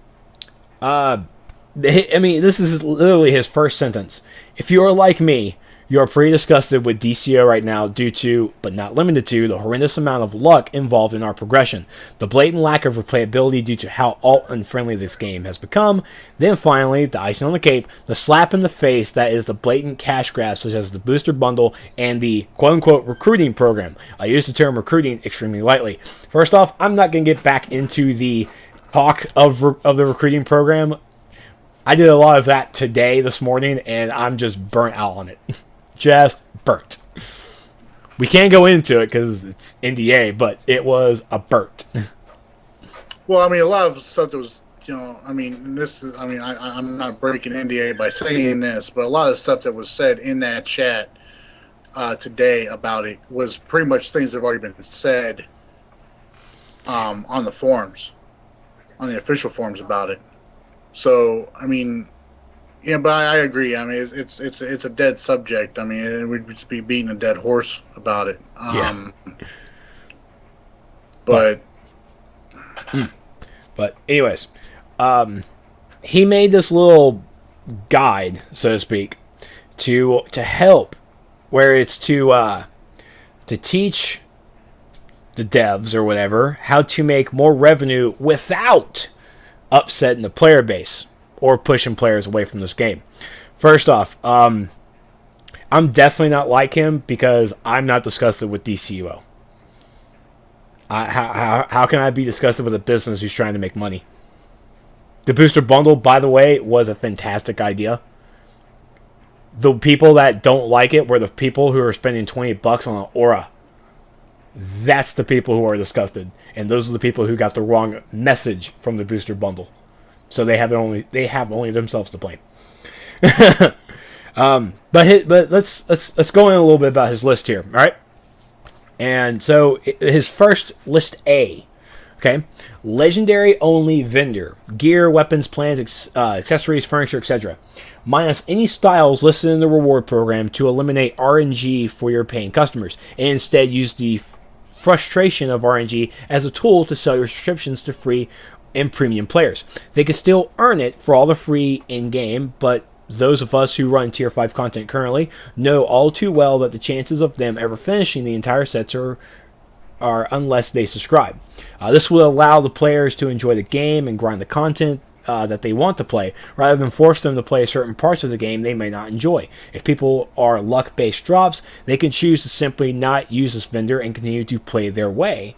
This is literally his first sentence. If you are like me, You are pretty disgusted with DCO right now due to, but not limited to, the horrendous amount of luck involved in our progression, the blatant lack of replayability due to how alt-unfriendly this game has become, then finally, the icing on the cake, the slap in the face that is the blatant cash grabs such as the booster bundle and the quote-unquote recruiting program. I use the term recruiting extremely lightly. First off, I'm not going to get back into the talk of the recruiting program. I did a lot of that this morning, and I'm just burnt out on it. Just burnt. We can't go into it because it's NDA, but it was a burnt. Well, I mean, a lot of stuff that was, I mean, I'm not breaking NDA by saying this, but a lot of the stuff that was said in that chat today about it was pretty much things that have already been said on the forums, on the official forums about it. So, I mean, yeah, but I agree. I mean, it's a dead subject. I mean, it would just be beating a dead horse about it. But anyways, he made this little guide, so to speak, to help, where it's to teach the devs or whatever how to make more revenue without upsetting the player base or pushing players away from this game. First off, I'm definitely not like him because I'm not disgusted with DCUO. How can I be disgusted with a business who's trying to make money? The booster bundle, by the way, was a fantastic idea. The people that don't like it were the people who are spending $20 on an aura. That's the people who are disgusted, and those are the people who got the wrong message from the booster bundle. So they have only themselves to blame. But let's go in a little bit about his list here, all right? And so his first list A, okay, legendary only vendor, gear, weapons, plans, accessories, furniture, etc. Minus any styles listed in the reward program to eliminate RNG for your paying customers, and instead use the frustration of RNG as a tool to sell your subscriptions to free and premium players. They can still earn it for all the free in-game, but those of us who run Tier 5 content currently know all too well that the chances of them ever finishing the entire sets are unless they subscribe. This will allow the players to enjoy the game and grind the content that they want to play, rather than force them to play certain parts of the game they may not enjoy. If people are luck-based drops, they can choose to simply not use this vendor and continue to play their way.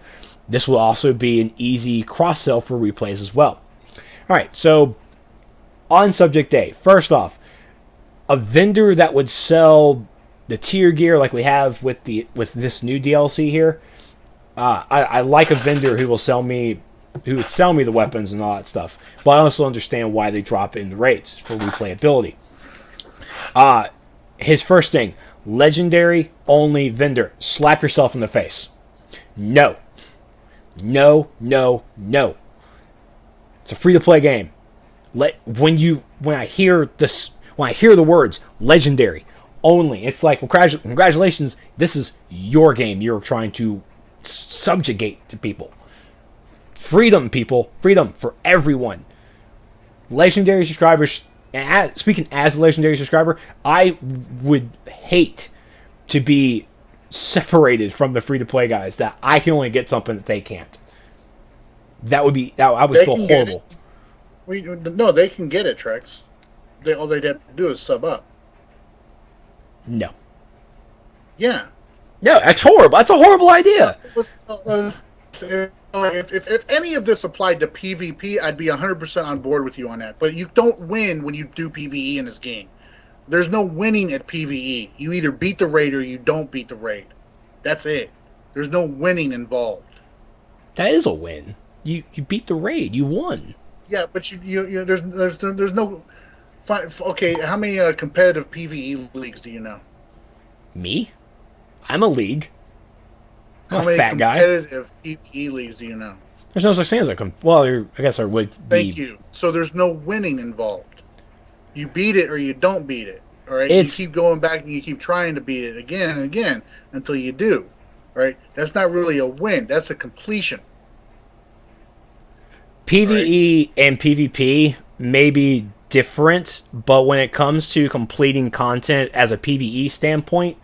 This will also be an easy cross-sell for replays as well. Alright, so on subject A, first off, a vendor that would sell the tier gear like we have with this new DLC here, I like a vendor who would sell me the weapons and all that stuff. But I also understand why they drop it in the rates for replayability. His first thing, legendary only vendor. Slap yourself in the face. No. No. It's a free-to-play game. When I hear the words legendary only, it's like, well, congratulations, this is your game. You're trying to subjugate to people. Freedom, people. Freedom for everyone. Legendary subscribers, speaking as a legendary subscriber, I would hate to be separated from the free-to-play guys, that I can only get something that they can't. I would feel horrible. No, they can get it, Trex. All they'd have to do is sub up. No. Yeah. No, that's horrible. That's a horrible idea. If any of this applied to PvP, I'd be 100% on board with you on that. But you don't win when you do PvE in this game. There's no winning at PvE. You either beat the raid or you don't beat the raid. That's it. There's no winning involved. That is a win. You beat the raid. You won. Yeah, but you there's no. Okay, how many competitive PvE leagues do you know? Me? I'm a league. I'm how a many fat guy. competitive PvE leagues do you know? There's no such thing as I guess there would be. Thank you. So there's no winning involved. You beat it or you don't beat it. All right. You keep going back and you keep trying to beat it again and again until you do. Right. That's not really a win. That's a completion. PvE and PvP may be different, but when it comes to completing content as a PvE standpoint,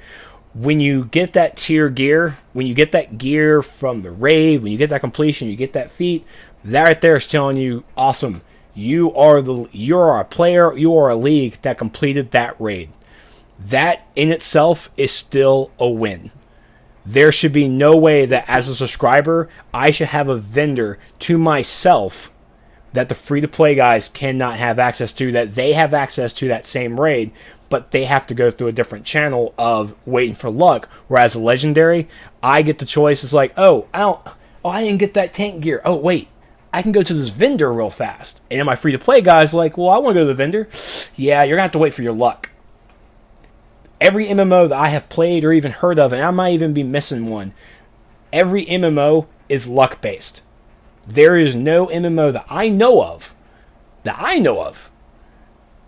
when you get that tier gear, when you get that gear from the raid, when you get that completion, you get that feat, that right there is telling you, awesome, you are a player, you are a league that completed that raid. That in itself is still a win. There should be no way that as a subscriber, I should have a vendor to myself that the free-to-play guys cannot have access to, that they have access to that same raid, but they have to go through a different channel of waiting for luck. Whereas a legendary, I get the choice. It's like, I didn't get that tank gear. Oh, wait, I can go to this vendor real fast. And then my free-to-play guys like, well, I want to go to the vendor. Yeah, you're going to have to wait for your luck. Every MMO that I have played or even heard of, and I might even be missing one, every MMO is luck-based. There is no MMO that I know of.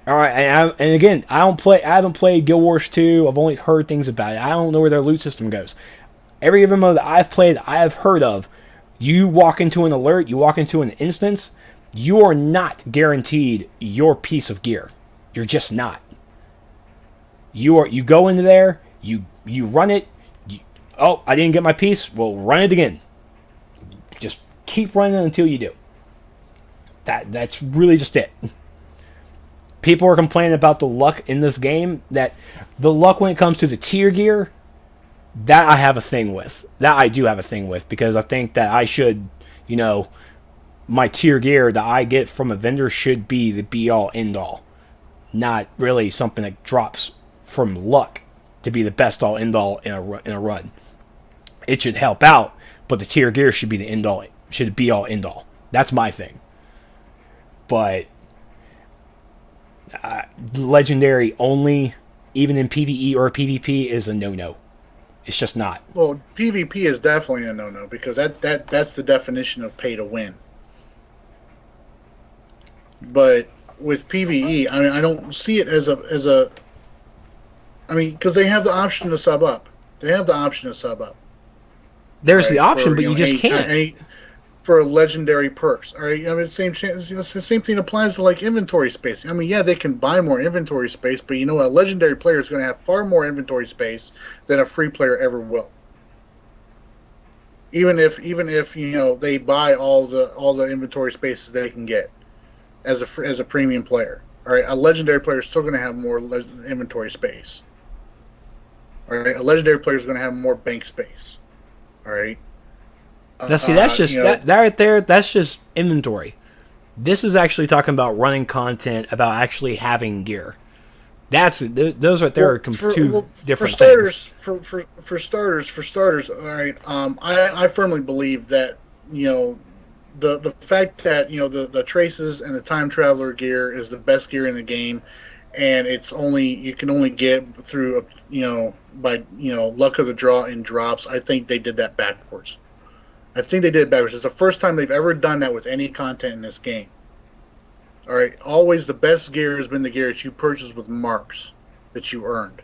All right, and again, I haven't played Guild Wars 2. I've only heard things about it. I don't know where their loot system goes. Every MMO that I've played, I have heard of. You walk into an alert, you walk into an instance, you are not guaranteed your piece of gear. You're just not. You go into there, you run it. I didn't get my piece. Well, run it again. Just keep running until you do. That's really just it. People are complaining about the luck in this game. That the luck when it comes to the tier gear, that I have a thing with. That I do have a thing with, because I think that I should, my tier gear that I get from a vendor should be the be all end all, not really something that drops from luck to be the best all end all in a run. It should help out, but the tier gear should be the end all, should be all end all. That's my thing. But legendary only, even in PvE or PvP, is a no-no. It's just not. Well, PvP is definitely a no-no, because that's the definition of pay to win. But with PvE, I mean, I don't see it as a. I mean, because they have the option to sub up. There's the option, but you just can't. For legendary perks, all right. I mean, the same thing applies to like inventory space. I mean, yeah, they can buy more inventory space, but a legendary player is going to have far more inventory space than a free player ever will. Even if they buy all the inventory spaces they can get as a premium player, all right, a legendary player is still going to have more inventory space. All right, a legendary player is going to have more bank space. All right. Now, see, that's just that right there. That's just inventory. This is actually talking about running content, about actually having gear. Those right there are two different things. For starters. All right. I firmly believe that the fact that the traces and the time traveler gear is the best gear in the game, and you can only get through by luck of the draw in drops. I think they did that backwards. It's the first time they've ever done that with any content in this game. All right, always the best gear has been the gear that you purchased with marks that you earned.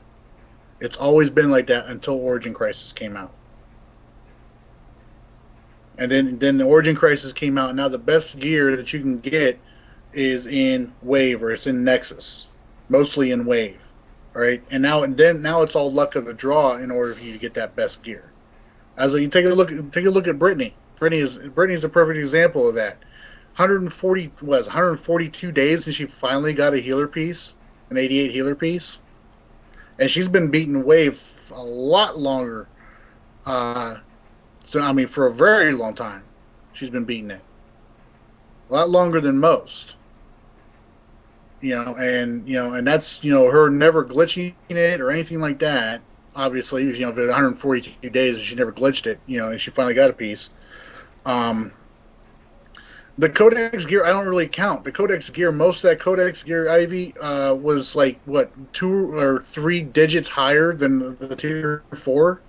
It's always been like that until Origin Crisis came out. And then the Origin Crisis came out, and now the best gear that you can get is in Wave, or it's in Nexus, mostly in Wave. All right, and now it's all luck of the draw in order for you to get that best gear. As you take a look at Brittany. Brittany's a perfect example of that. 142 days since she finally got a healer piece, an 88 healer piece, and she's been beating Wave a lot longer. For a very long time, she's been beating it. A lot longer than most. And that's her never glitching it or anything like that. Obviously, if 142 days and she never glitched it, and she finally got a piece. The Codex gear, I don't really count. The Codex gear, most of that Codex gear, Ivy, was like, 2 or 3 digits higher than the tier 4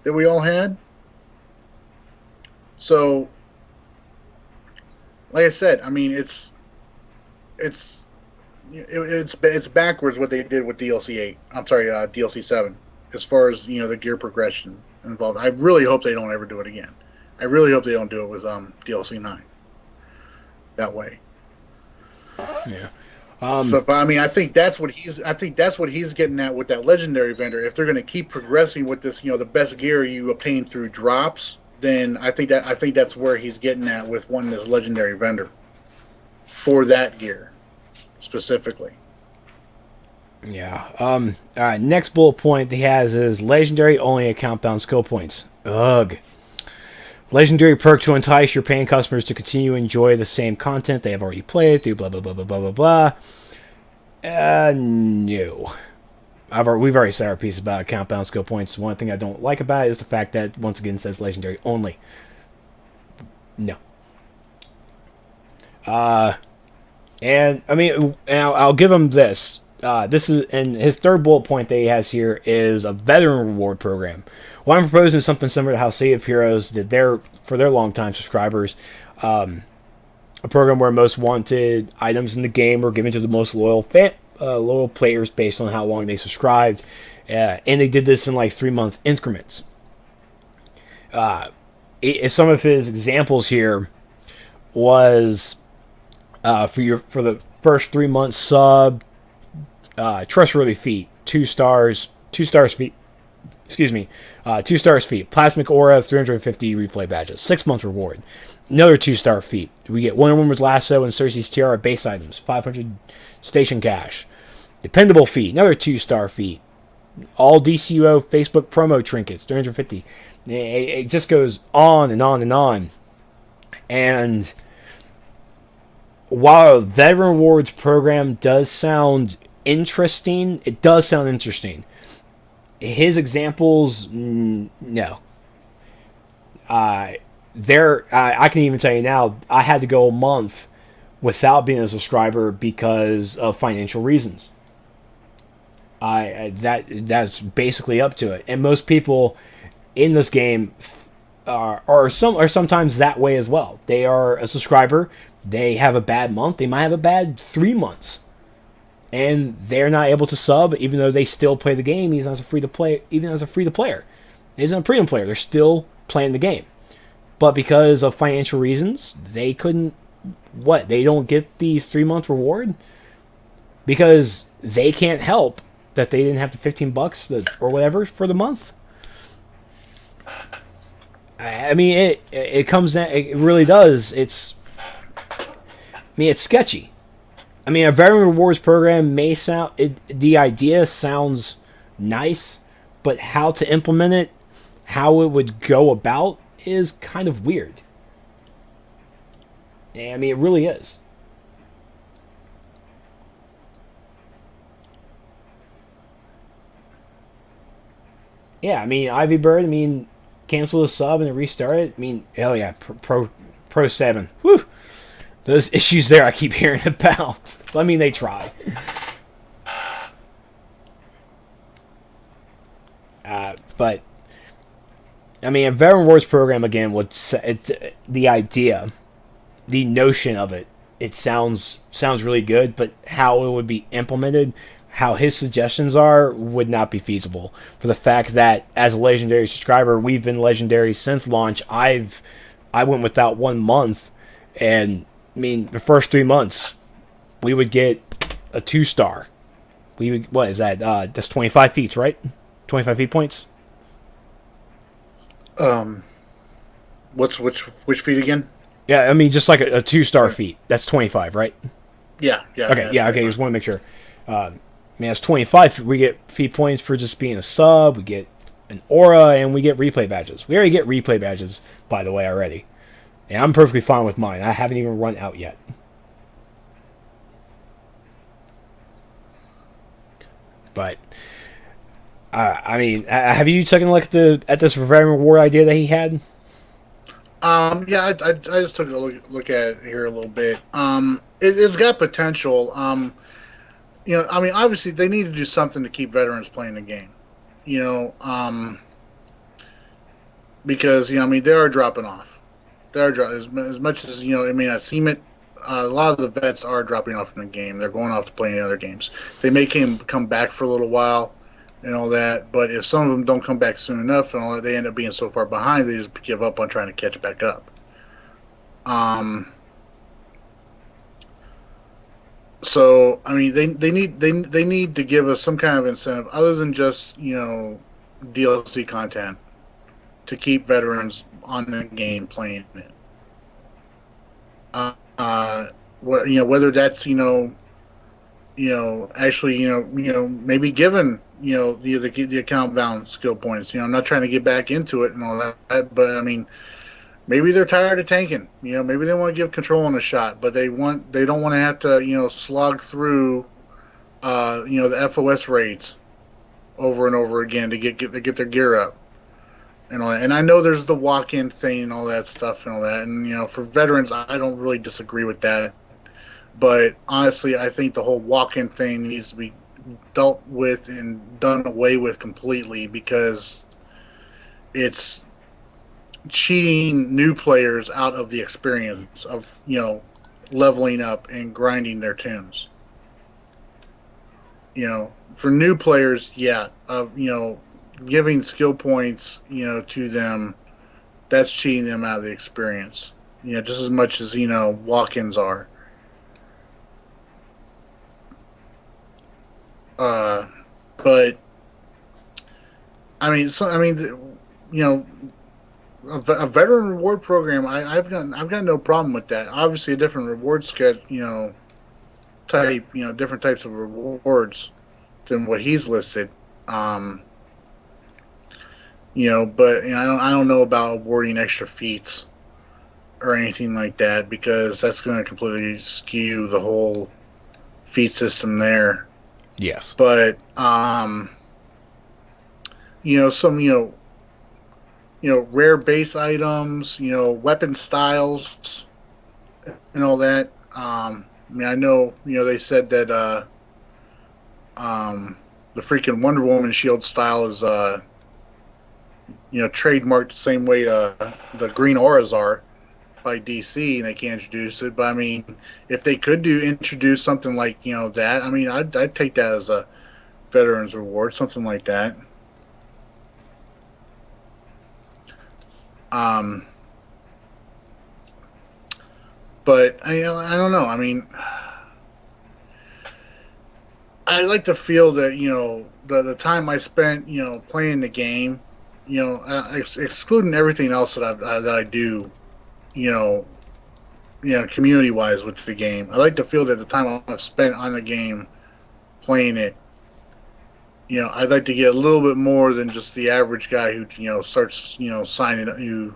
that we all had. So, like I said, I mean, it's backwards what they did with DLC 8. I'm sorry, DLC 7. As far as the gear progression involved, I really hope they don't ever do it again. I really hope they don't do it with DLC 9 that way. Yeah. So, but I mean, I think that's what he's getting at with that legendary vendor. If they're going to keep progressing with this, the best gear you obtain through drops, then I think that's where he's getting at with one this legendary vendor for that gear specifically. Yeah. All right. Next bullet point he has is legendary only account bound skill points. Ugh. Legendary perk to entice your paying customers to continue to enjoy the same content they have already played through blah blah blah blah blah blah blah. No. We've already said our piece about account bound skill points. One thing I don't like about it is the fact that once again it says legendary only. No. And I mean, I'll give him this. This is, and his third bullet point that he has here is a veteran reward program. What I'm proposing is something similar to how Sea of Heroes did for their longtime subscribers. A program where most wanted items in the game were given to the most loyal players based on how long they subscribed, and they did this in like 3-month increments. Some of his examples here was for the first 3 months sub. Trustworthy feat, 2 stars feat. Excuse me, 2 stars feat. Plasmic aura, 350 replay badges. 6-month reward. Another 2-star feat. We get Wonder Woman's lasso and Cersei's tiara base items. 500 station cash. Dependable feat. Another 2-star feat. All DCUO Facebook promo trinkets. 350. It just goes on and on and on. And while a veteran rewards program does sound interesting, it does sound interesting. His examples, no. I can even tell you now, I had to go a month without being a subscriber because of financial reasons. That's basically up to it. And most people in this game are sometimes that way as well. They are a subscriber. They have a bad month. They might have a bad 3 months. And they're not able to sub, even though they still play the game, even as a free to player. Isn't a premium player. They're still playing the game. But because of financial reasons, they couldn't. What? They don't get the 3-month reward because they can't help that they didn't have the $15 or whatever for the month. I mean, it comes down. It really does. It's sketchy. I mean, a veteran rewards program may sound... the idea sounds nice, but how to implement it, how it would go about, is kind of weird. I mean, it really is. Yeah, I mean, Ivy Bird, cancel the sub and restart it. I mean, hell yeah, Pro 7. Whew! Those issues there I keep hearing about. I mean, they try. But, I mean, a veteran rewards program, again, the idea, the notion of it, it sounds really good, but how it would be implemented, how his suggestions are, would not be feasible. For the fact that, as a legendary subscriber, we've been legendary since launch. I went without 1 month, and I mean, the first 3 months, we would get a 2-star. We would, what is that? That's 25 feet, right? 25 feet points. Which feet again? Yeah, I mean, just like a 2-star feat. That's 25, right? Yeah. Okay, okay. Just want to make sure. That's 25. We get feat points for just being a sub. We get an aura, and we get replay badges. We already get replay badges, by the way, already. And I'm perfectly fine with mine. I haven't even run out yet. But, I mean, have you taken a look at this veteran reward idea that he had? Yeah, I just took a look at it here a little bit. It's got potential. I mean, obviously they need to do something to keep veterans playing the game. Because I mean, they are dropping off. As much as it may not seem it. A lot of the vets are dropping off in the game. They're going off to playing other games. They may come back for a little while and all that, but if some of them don't come back soon enough and all that, they end up being so far behind, they just give up on trying to catch back up. So I mean, they need to give us some kind of incentive other than just DLC content to keep veterans on the game playing it. Uh, uh whether that's actually maybe given the account bound skill points. I'm not trying to get back into it and all that, but I mean maybe they're tired of tanking. Maybe they want to give controlling a shot, but they don't want to have to slog through the FOS raids over and over again to get their gear up and all that. And I know there's the walk-in thing and all that stuff and all that. And for veterans, I don't really disagree with that. But honestly, I think the whole walk-in thing needs to be dealt with and done away with completely, because it's cheating new players out of the experience of leveling up and grinding their tunes. For new players, yeah, giving skill points to them, that's cheating them out of the experience. Just as much as walk-ins are. But I mean, a veteran reward program, I've got no problem with that. Obviously, a different reward schedule, type, different types of rewards than what he's listed. But I don't know about awarding extra feats or anything like that, because that's going to completely skew the whole feat system there. Yes. But some rare base items, weapon styles, and all that. I know they said that the freaking Wonder Woman shield style is trademarked the same way the green auras are by DC, and they can't introduce it. But I mean, if they could introduce something like that, I mean, I'd take that as a veterans reward, something like that. But I don't know. I mean, I like to feel that the time I spent playing the game, excluding everything else that I do, community wise with the game, I like to feel that the time I've spent on the game playing it, I'd like to get a little bit more than just the average guy who starts signing up, who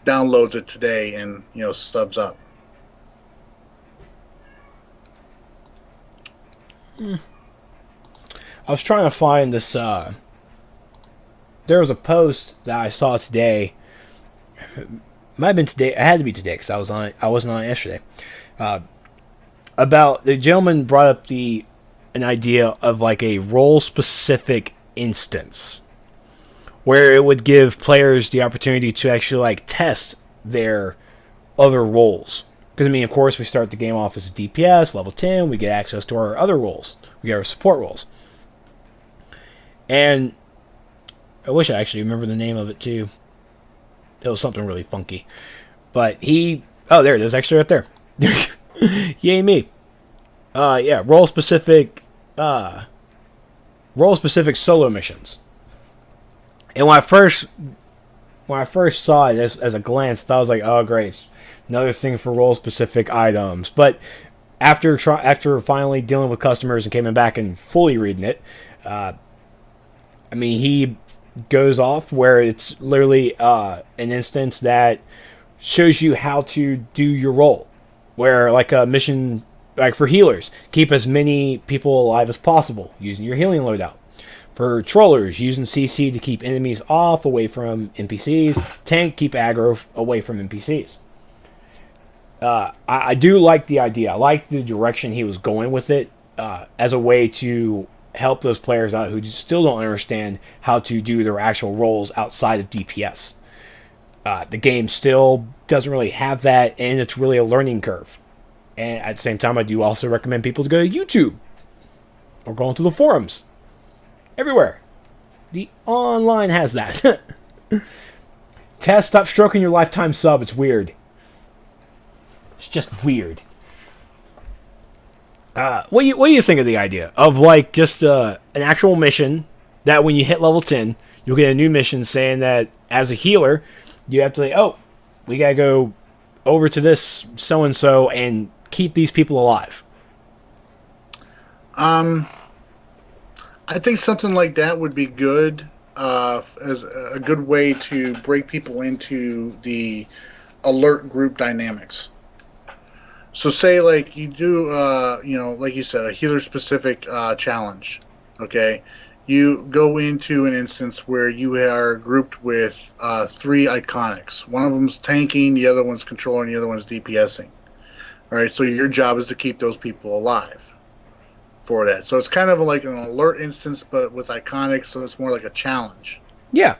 downloads it today and subs up. I was trying to find this. There was a post that I saw today. It might have been today. It had to be today because I wasn't on it yesterday. About the gentleman brought up an idea of like a role specific instance where it would give players the opportunity to actually like test their other roles. Because, I mean, of course, we start the game off as a DPS, level 10, we get access to our other roles. We get our support roles. And I wish I actually remember the name of it, too. It was something really funky. But oh, there it is, actually right there. Yay me. Yeah, role-specific solo missions. And when I first saw it as a glance, I was like, oh, great. Another thing for role-specific items. But after finally dealing with customers and coming back and fully reading it, I mean, he goes off where it's literally an instance that shows you how to do your role. Where, like a mission, like for healers, keep as many people alive as possible using your healing loadout. For trollers, using CC to keep enemies off, away from NPCs. Tank, keep aggro away from NPCs. I do like the idea. I like the direction he was going with it as a way to help those players out who still don't understand how to do their actual roles outside of DPS. The game still doesn't really have that, and it's really a learning curve. And at the same time, I do also recommend people to go to YouTube or go into the forums. Everywhere. The online has that. Tess, stop stroking your lifetime sub. It's weird. It's just weird. What do you think of the idea of like just an actual mission that when you hit level 10, you'll get a new mission saying that as a healer, you have to like, oh, we gotta go over to this so and so and keep these people alive. I think something like that would be good as a good way to break people into the alert group dynamics. So say like you do, like you said, a healer-specific challenge, okay? You go into an instance where you are grouped with 3 iconics. One of them's tanking, the other one's controlling, the other one's DPSing. All right, so your job is to keep those people alive for that. So it's kind of like an alert instance, but with iconics, so it's more like a challenge. Yeah.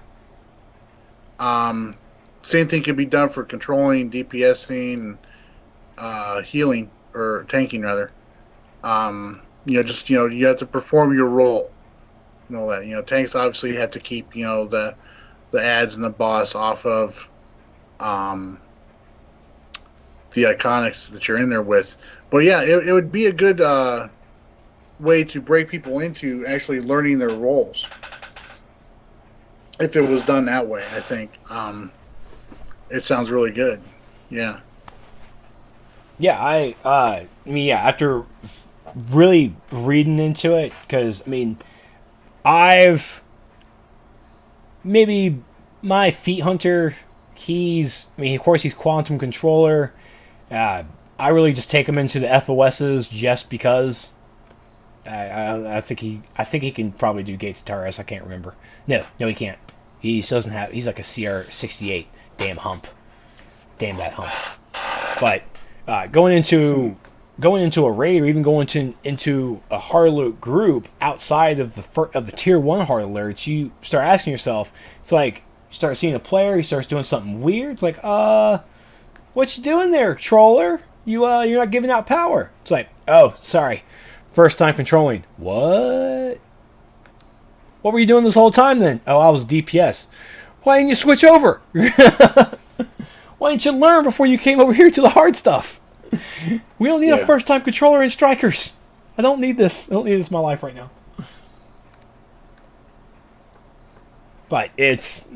Same thing can be done for controlling, DPSing, healing, or tanking rather. You have to perform your role. You know that. Tanks obviously have to keep the ads and the boss off of the iconics that you're in there with. But yeah, it would be a good way to break people into actually learning their roles. If it was done that way, I think it sounds really good. Yeah. Yeah, I mean, yeah, after really reading into it, because, I mean, maybe my Feet Hunter, of course he's Quantum Controller. I really just take him into the FOSs just because. I think he can probably do Gates Taurus. I can't remember. No, he can't. He doesn't have. He's like a CR68. Damn hump. Damn that hump. But going into a raid or even going into a hard alert group outside of the tier 1 hard alerts, you start asking yourself. It's like you start seeing a player. He starts doing something weird. It's like, what you doing there, troller? You're not giving out power. It's like, oh, sorry. First time controlling. What? What were you doing this whole time then? Oh, I was DPS. Why didn't you switch over? Why didn't you learn before you came over here to the hard stuff? We don't need a first time controller and strikers. I don't need this. I don't need this in my life right now. But it's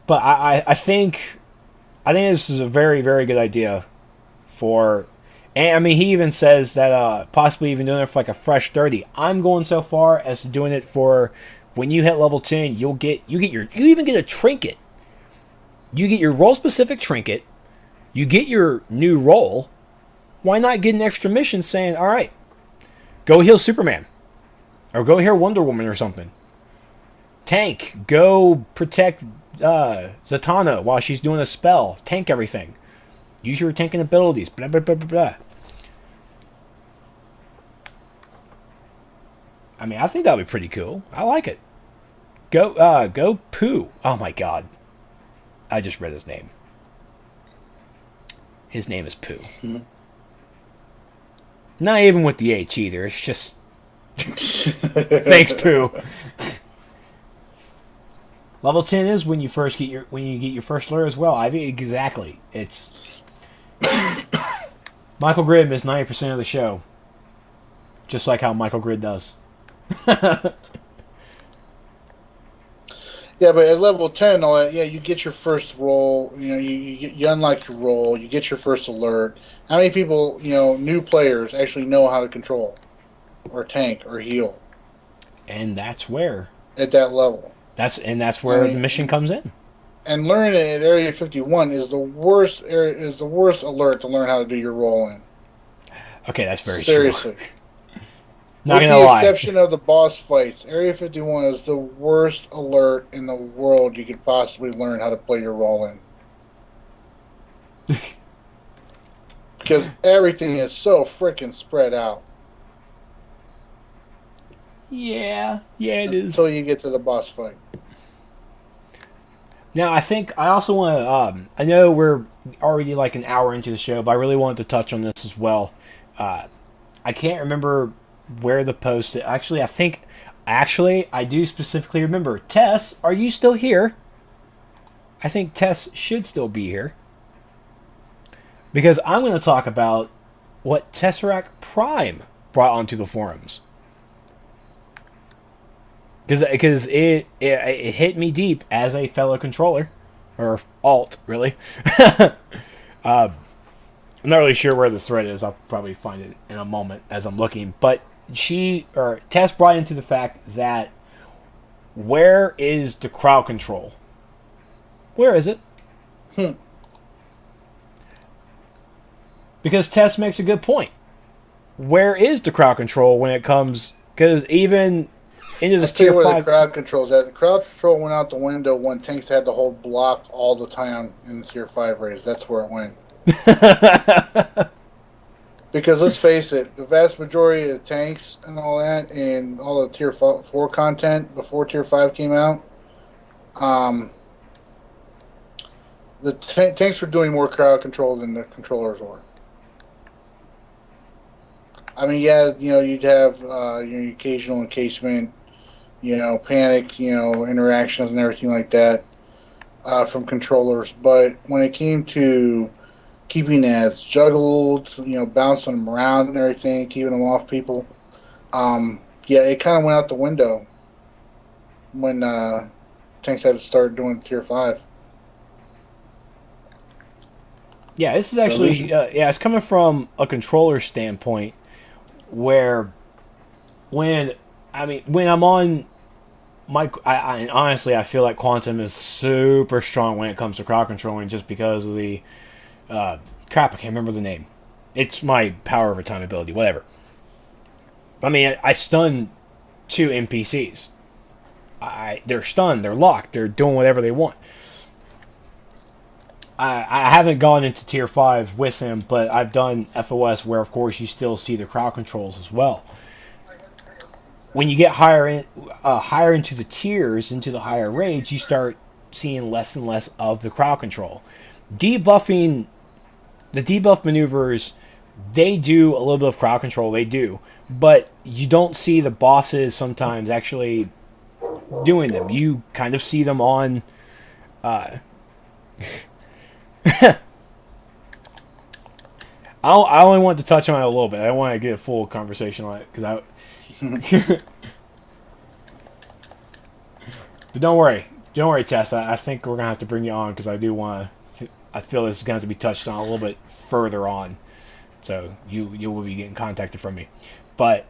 but I think this is a very, very good idea for. And I mean, he even says that possibly even doing it for like a fresh 30. I'm going so far as to doing it for when you hit level 10, you even get a trinket. You get your role specific trinket. You get your new role. Why not get an extra mission saying, all right, go heal Superman, or go heal Wonder Woman or something. Tank, go protect Zatanna while she's doing a spell. Tank everything. Use your tanking abilities. Blah blah blah blah blah. I mean, I think that'd be pretty cool. I like it. Go Pooh. Oh my god. I just read his name. His name is Pooh. Mm-hmm. Not even with the H either. It's just thanks, Pooh. Level 10 is when you get your first lure as well. Exactly. It's Michael Grid missed 90% of the show. Just like how Michael Grid does. Yeah, but at level 10, you get your first roll. You unlock your roll. You get your first alert. How many people, new players, actually know how to control, or tank, or heal? And that's where at that level. That's where the mission comes in. And learning it at Area 51 is the worst alert to learn how to do your roll in. Okay, that's very seriously. True. Not gonna lie. With the exception of the boss fights, Area 51 is the worst alert in the world you could possibly learn how to play your role in. Because everything is so freaking spread out. Yeah, it is. Until you get to the boss fight. Now, I also want to. I know we're already like an hour into the show, but I really wanted to touch on this as well. I can't remember where the post. Actually, I do specifically remember. Tess, are you still here? I think Tess should still be here. Because I'm going to talk about what Tesseract Prime brought onto the forums. Because it hit me deep as a fellow controller. Or alt, really. I'm not really sure where the thread is. I'll probably find it in a moment as I'm looking. But Tess brought into the fact that where is the crowd control? Where is it? Because Tess makes a good point. Where is the crowd control when it comes? Because even into this tier 5, where the crowd control's at. The crowd control went out the window when tanks had to hold block all the time in the tier 5 raids. That's where it went. Because let's face it, the vast majority of the tanks and all that, and all the tier 4 content before tier 5 came out, the tanks were doing more crowd control than the controllers were. I mean, yeah, you'd have your occasional encasement, panic, interactions and everything like that from controllers. But when it came to keeping as juggled, bouncing them around and everything, keeping them off people, it kind of went out the window when tanks had to start doing tier 5. Yeah, this is actually it's coming from a controller standpoint, where when I'm on my, I honestly I feel like Quantum is super strong when it comes to crowd controlling, just because of the crap, I can't remember the name. It's my power over time ability, whatever. I mean, I stun 2 NPCs. They're stunned, they're locked, they're doing whatever they want. I haven't gone into tier 5 with him, but I've done FOS where, of course, you still see the crowd controls as well. When you get higher into the tiers, into the higher raids, you start seeing less and less of the crowd control. The debuff maneuvers, they do a little bit of crowd control, they do, but you don't see the bosses sometimes actually doing them. You kind of see them on I only want to touch on it a little bit. I don't want to get a full conversation on it but don't worry, Tess. I think we're gonna have to bring you on because I do want to. I feel this is going to be touched on a little bit further on, so you will be getting contacted from me. But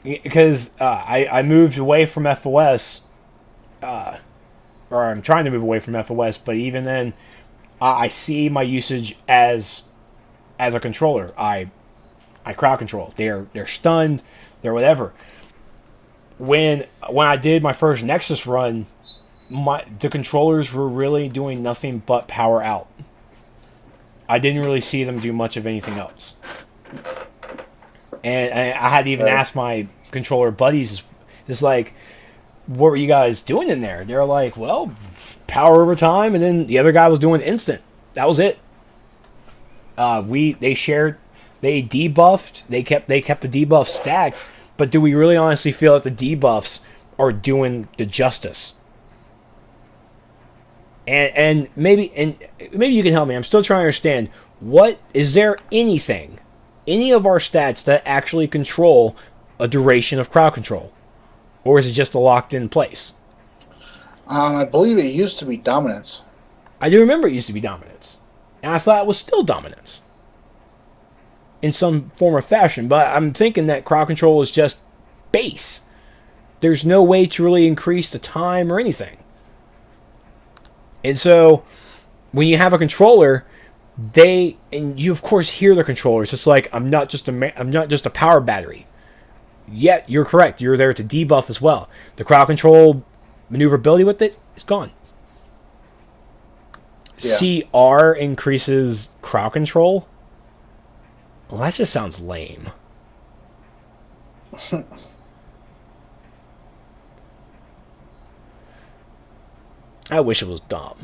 because I moved away from FOS, or I'm trying to move away from FOS, but even then, I see my usage as a controller. I crowd control. They're stunned. They're whatever. When I did my first Nexus run, the controllers were really doing nothing but power out. I didn't really see them do much of anything else. And I had to even ask my controller buddies, just like, what were you guys doing in there? They're like, well, power over time, and then the other guy was doing instant. That was it. They debuffed. They kept the debuffs stacked. But do we really honestly feel that the debuffs are doing the justice? And maybe you can help me. I'm still trying to understand. What is there any of our stats that actually control a duration of crowd control, or is it just a locked in place? I believe it used to be dominance. I do remember it used to be dominance, and I thought it was still dominance in some form or fashion. But I'm thinking that crowd control is just base. There's no way to really increase the time or anything. And so, when you have a controller, and you of course hear the controllers. It's like, I'm not just a power battery. Yet you're correct. You're there to debuff as well. The crowd control maneuverability with it is gone. Yeah. CR increases crowd control. Well, that just sounds lame. I wish it was dumb.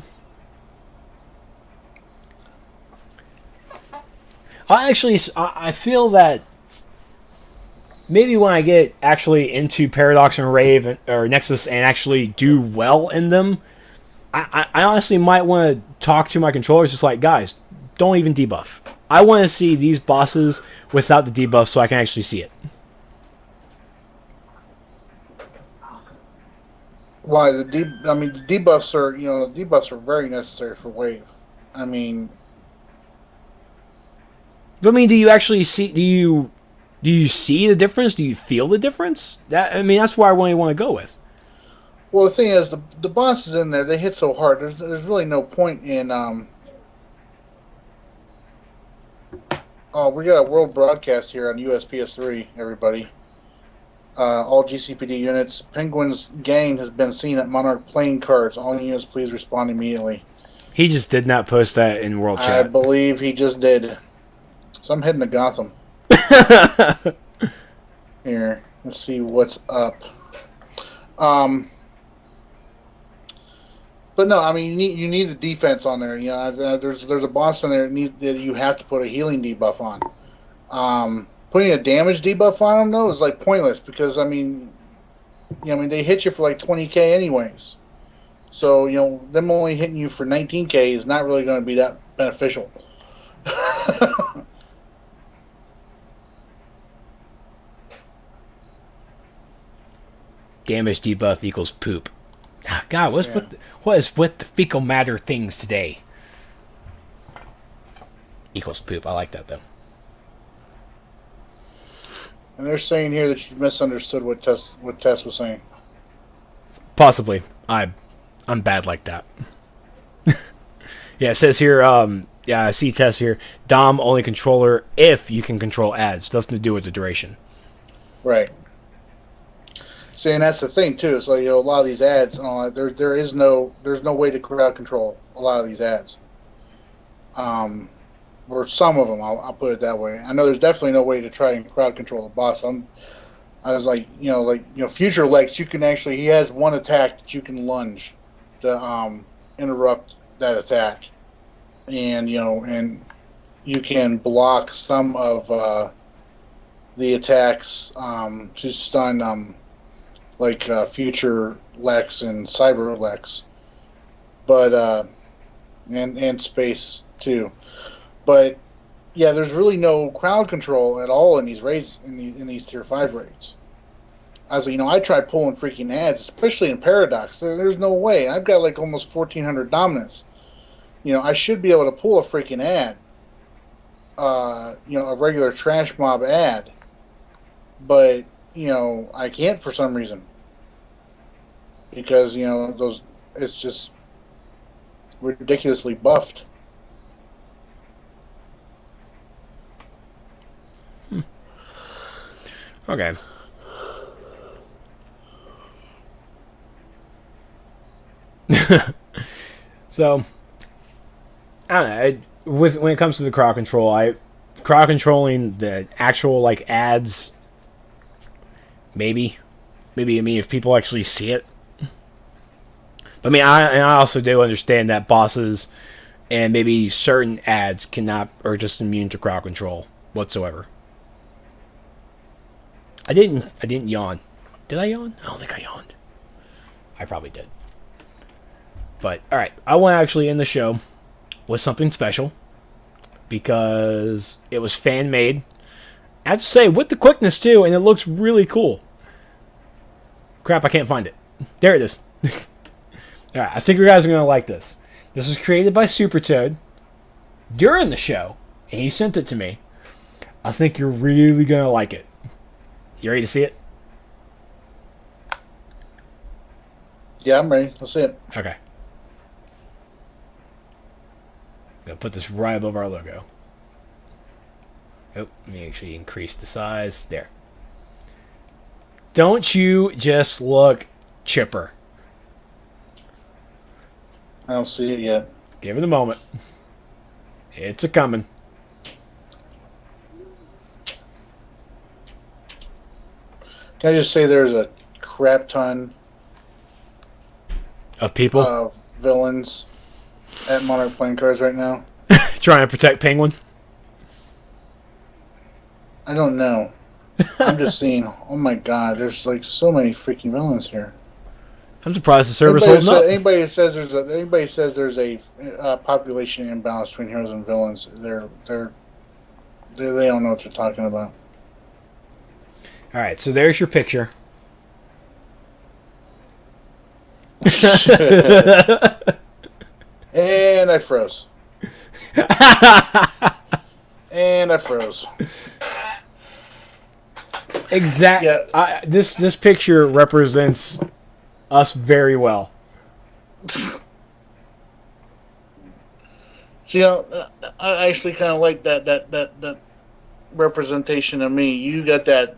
I feel that maybe when I get actually into Paradox and Rave or Nexus and actually do well in them, I honestly might want to talk to my controllers, just like, guys, don't even debuff. I want to see these bosses without the debuff so I can actually see it. Why the debuffs are the debuffs are very necessary for wave. I mean, But I mean, do you actually see? Do you see the difference? Do you feel the difference? That's where I really want to go with. well, the thing is, the bosses in there, they hit so hard. There's really no point in Oh, we got a world broadcast here on USPS3, everybody. All GCPD units. Penguin's gang has been seen at Monarch playing cards. All units, please respond immediately. He just did not post that in World Chat. I believe he just did. So I'm heading to Gotham. Here, let's see what's up. But no, I mean you need the defense on there. You know, there's a boss in there that you have to put a healing debuff on. Putting a damage debuff on them though is like pointless because they hit you for like 20k anyways. So them only hitting you for 19k is not really going to be that beneficial. Damage debuff equals poop. God, what is with the fecal matter things today? Equals poop. I like that though. And they're saying here that you misunderstood what Tess was saying. Possibly. I'm bad like that. Yeah, it says here. Yeah, I see Tess here. Dom only controller if you can control ads. Nothing to do with the duration. Right. See, and that's the thing too. It's like a lot of these ads and all that. There's no way to crowd control a lot of these ads. Or some of them, I'll put it that way. I know there's definitely no way to try and crowd control the boss. I was like Future Lex. He has one attack that you can lunge to interrupt that attack, and and you can block some of the attacks to stun like Future Lex and Cyber Lex, but and Space too. But yeah, there's really no crowd control at all in these raids in these tier 5 raids. I tried pulling freaking ads, especially in Paradox. There's no way. I've got like almost 1,400 dominance. I should be able to pull a freaking ad. A regular trash mob ad, but I can't for some reason because it's just ridiculously buffed. Okay. So, I don't know. When it comes to the crowd control, crowd controlling the actual like ads. Maybe. If people actually see it. But I also do understand that bosses and maybe certain ads are just immune to crowd control whatsoever. I didn't yawn. Did I yawn? I don't think I yawned. I probably did. But, alright. I want to actually end the show with something special. Because it was fan-made. I have to say, with the quickness, too. And it looks really cool. Crap, I can't find it. There it is. Alright, I think you guys are going to like this. This was created by Super Toad. During the show. And he sent it to me. I think you're really going to like it. You ready to see it? Yeah, I'm ready. Let's see it. Okay. I'm going to put this right above our logo. Oh, let me actually increase the size. There. Don't you just look chipper? I don't see it yet. Give it a moment. It's a-coming. Can I just say there's a crap ton Of people? of villains at Monarch playing cards right now? Trying to protect Penguin? I don't know. I'm just seeing, oh my god, there's like so many freaking villains here. I'm surprised the server's holding up. Anybody says there's a population imbalance between heroes and villains, they're They don't know what you're talking about. All right, so there's your picture. And I froze. And I froze. Exactly. Yeah. This picture represents us very well. See, I actually kind of like that representation of me. You got that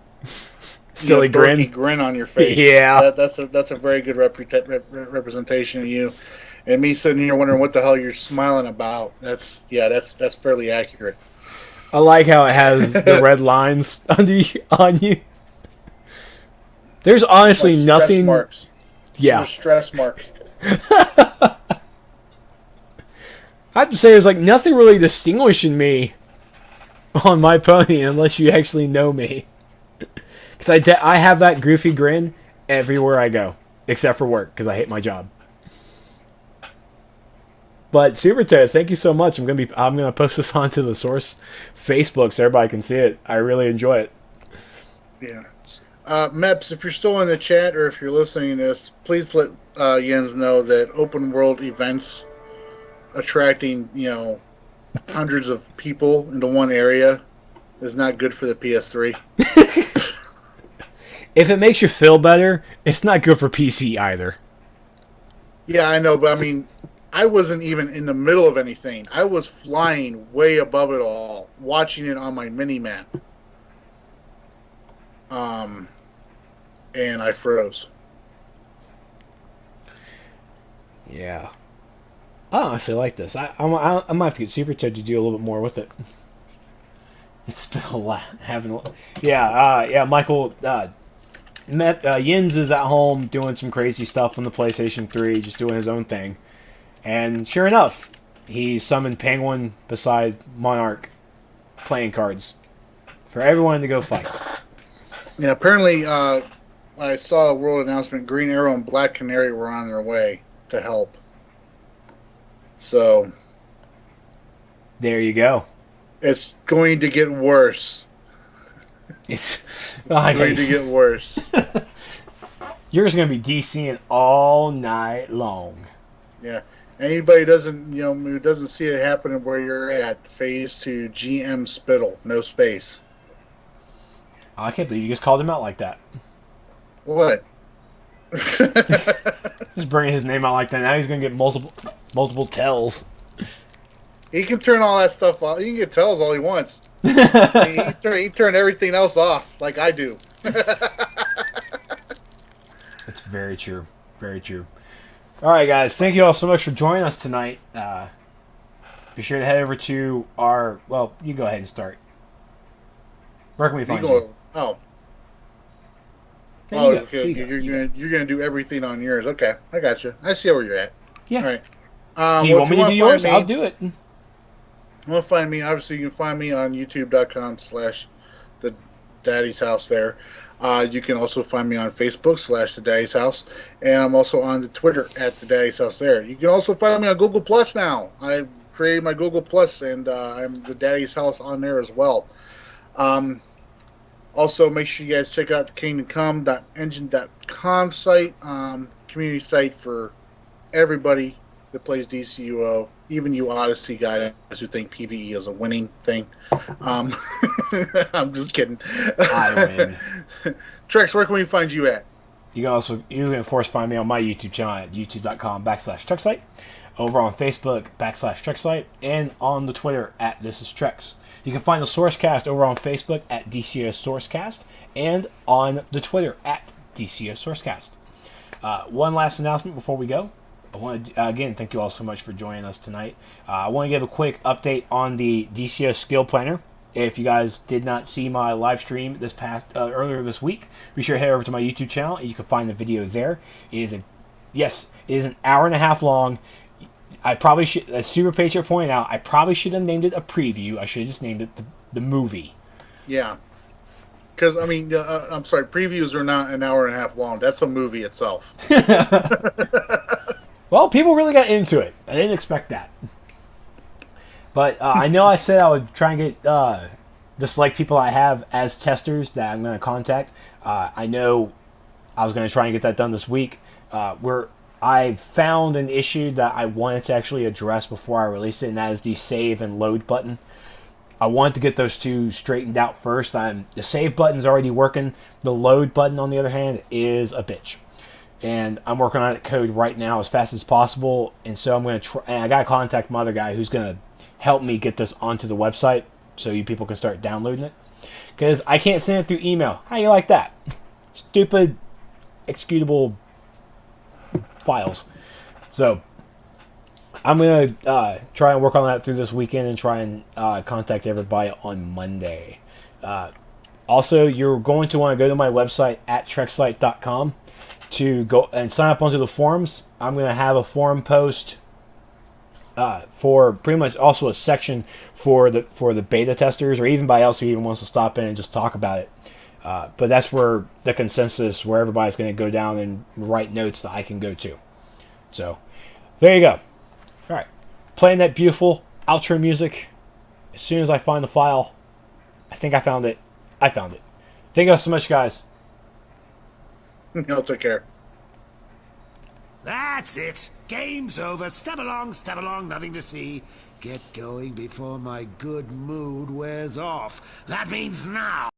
silly dorky grin on your face. Yeah, that's a very good representation of you. And me sitting here wondering what the hell you're smiling about. That's fairly accurate. I like how it has the red lines on you. There's honestly nothing. Marks. Yeah. There's stress marks. I have to say, there's like nothing really distinguishing me on my pony unless you actually know me. Because I have that goofy grin everywhere I go, except for work, because I hate my job. But Super Ted, thank you so much. I'm gonna post this onto the Source Facebook so everybody can see it. I really enjoy it. Yeah. Meps, if you're still in the chat or if you're listening to this, please let Jens know that open world events attracting, hundreds of people into one area is not good for the PS3. If it makes you feel better, it's not good for PC either. Yeah, I know, but I mean, I wasn't even in the middle of anything. I was flying way above it all, watching it on my mini-map. And I froze. Yeah. I honestly like this. I'm gonna have to get Super Ted to do a little bit more with it. It's been a lot. Yeah, Michael. Jens is at home doing some crazy stuff on the PlayStation 3, just doing his own thing. And sure enough, he summoned Penguin beside Monarch playing cards for everyone to go fight. Yeah, apparently, I saw a world announcement. Green Arrow and Black Canary were on their way to help. So there you go. It's going to get worse. It's going to get worse. You're just going to be DCing all night long. Yeah. Anybody who doesn't see it happening where you're at, phase 2, GM Spittle, no space. Oh, I can't believe you just called him out like that. What? Just bringing his name out like that. Now he's going to get multiple tells. He can turn all that stuff off. He can get tells all he wants. he turn everything else off like I do. It's very true. Very true. All right, guys. Thank you all so much for joining us tonight. Be sure to head over to our... Well, you go ahead and start. Where can we find you? Okay. You're gonna do everything on yours. Okay, I got you. I see where you're at. Yeah. All right. Do you want me to do yours? I'll do it. You want to find me? Obviously, you can find me on YouTube.com/the Daddy's House. There. You can also find me on Facebook /the Daddy's House, and I'm also on the Twitter @the Daddy's House. There. You can also find me on Google Plus now. I've created my Google Plus, and I'm the Daddy's House on there as well. Also, make sure you guys check out the kingdomcome.engine.com site, community site for everybody that plays DCUO, even you Odyssey guys who think PvE is a winning thing. I'm just kidding. I win. Trex, where can we find you at? You can of course find me on my YouTube channel at youtube.com/Trexlight, over on Facebook /Trexlight, and on the Twitter @ThisIsTrex. You can find the SourceCast over on Facebook @DCUO SourceCast, and on the Twitter @DCUO SourceCast. One last announcement before we go. I want to again thank you all so much for joining us tonight. I want to give a quick update on the DCO Skill Planner. If you guys did not see my live stream earlier this week, be sure to head over to my YouTube channel and you can find the video there. It is an hour and a half long. I probably should, as Super Patriot pointed out, I probably should have named it a preview. I should have just named it the movie. Yeah. Because, I mean, I'm sorry, previews are not an hour and a half long. That's a movie itself. Well, people really got into it. I didn't expect that. But I know I said I would try and get just like people I have as testers that I'm going to contact. I know I was going to try and get that done this week. Where I found an issue that I wanted to actually address before I released it, and that is the save and load button. I wanted to get those two straightened out first. The save button's already working. The load button, on the other hand, is a bitch. And I'm working on that code right now as fast as possible. And so I'm going to try. And I got to contact my other guy who's going to help me get this onto the website so you people can start downloading it. Because I can't send it through email. How you like that? Stupid, executable files. So I'm going to try and work on that through this weekend and try and contact everybody on Monday. Also, you're going to want to go to my website at Trexlight.com to go and sign up onto the forums. I'm going to have a forum post for pretty much also a section for the beta testers or anybody else who even wants to stop in and just talk about it. But that's where the consensus, where everybody's going to go down and write notes that I can go to. So there you go. All right, playing that beautiful outro music. As soon as I find the file, I think I found it. Thank you so much, guys. Y'all take care. That's it. Game's over. Step along, nothing to see. Get going before my good mood wears off. That means now.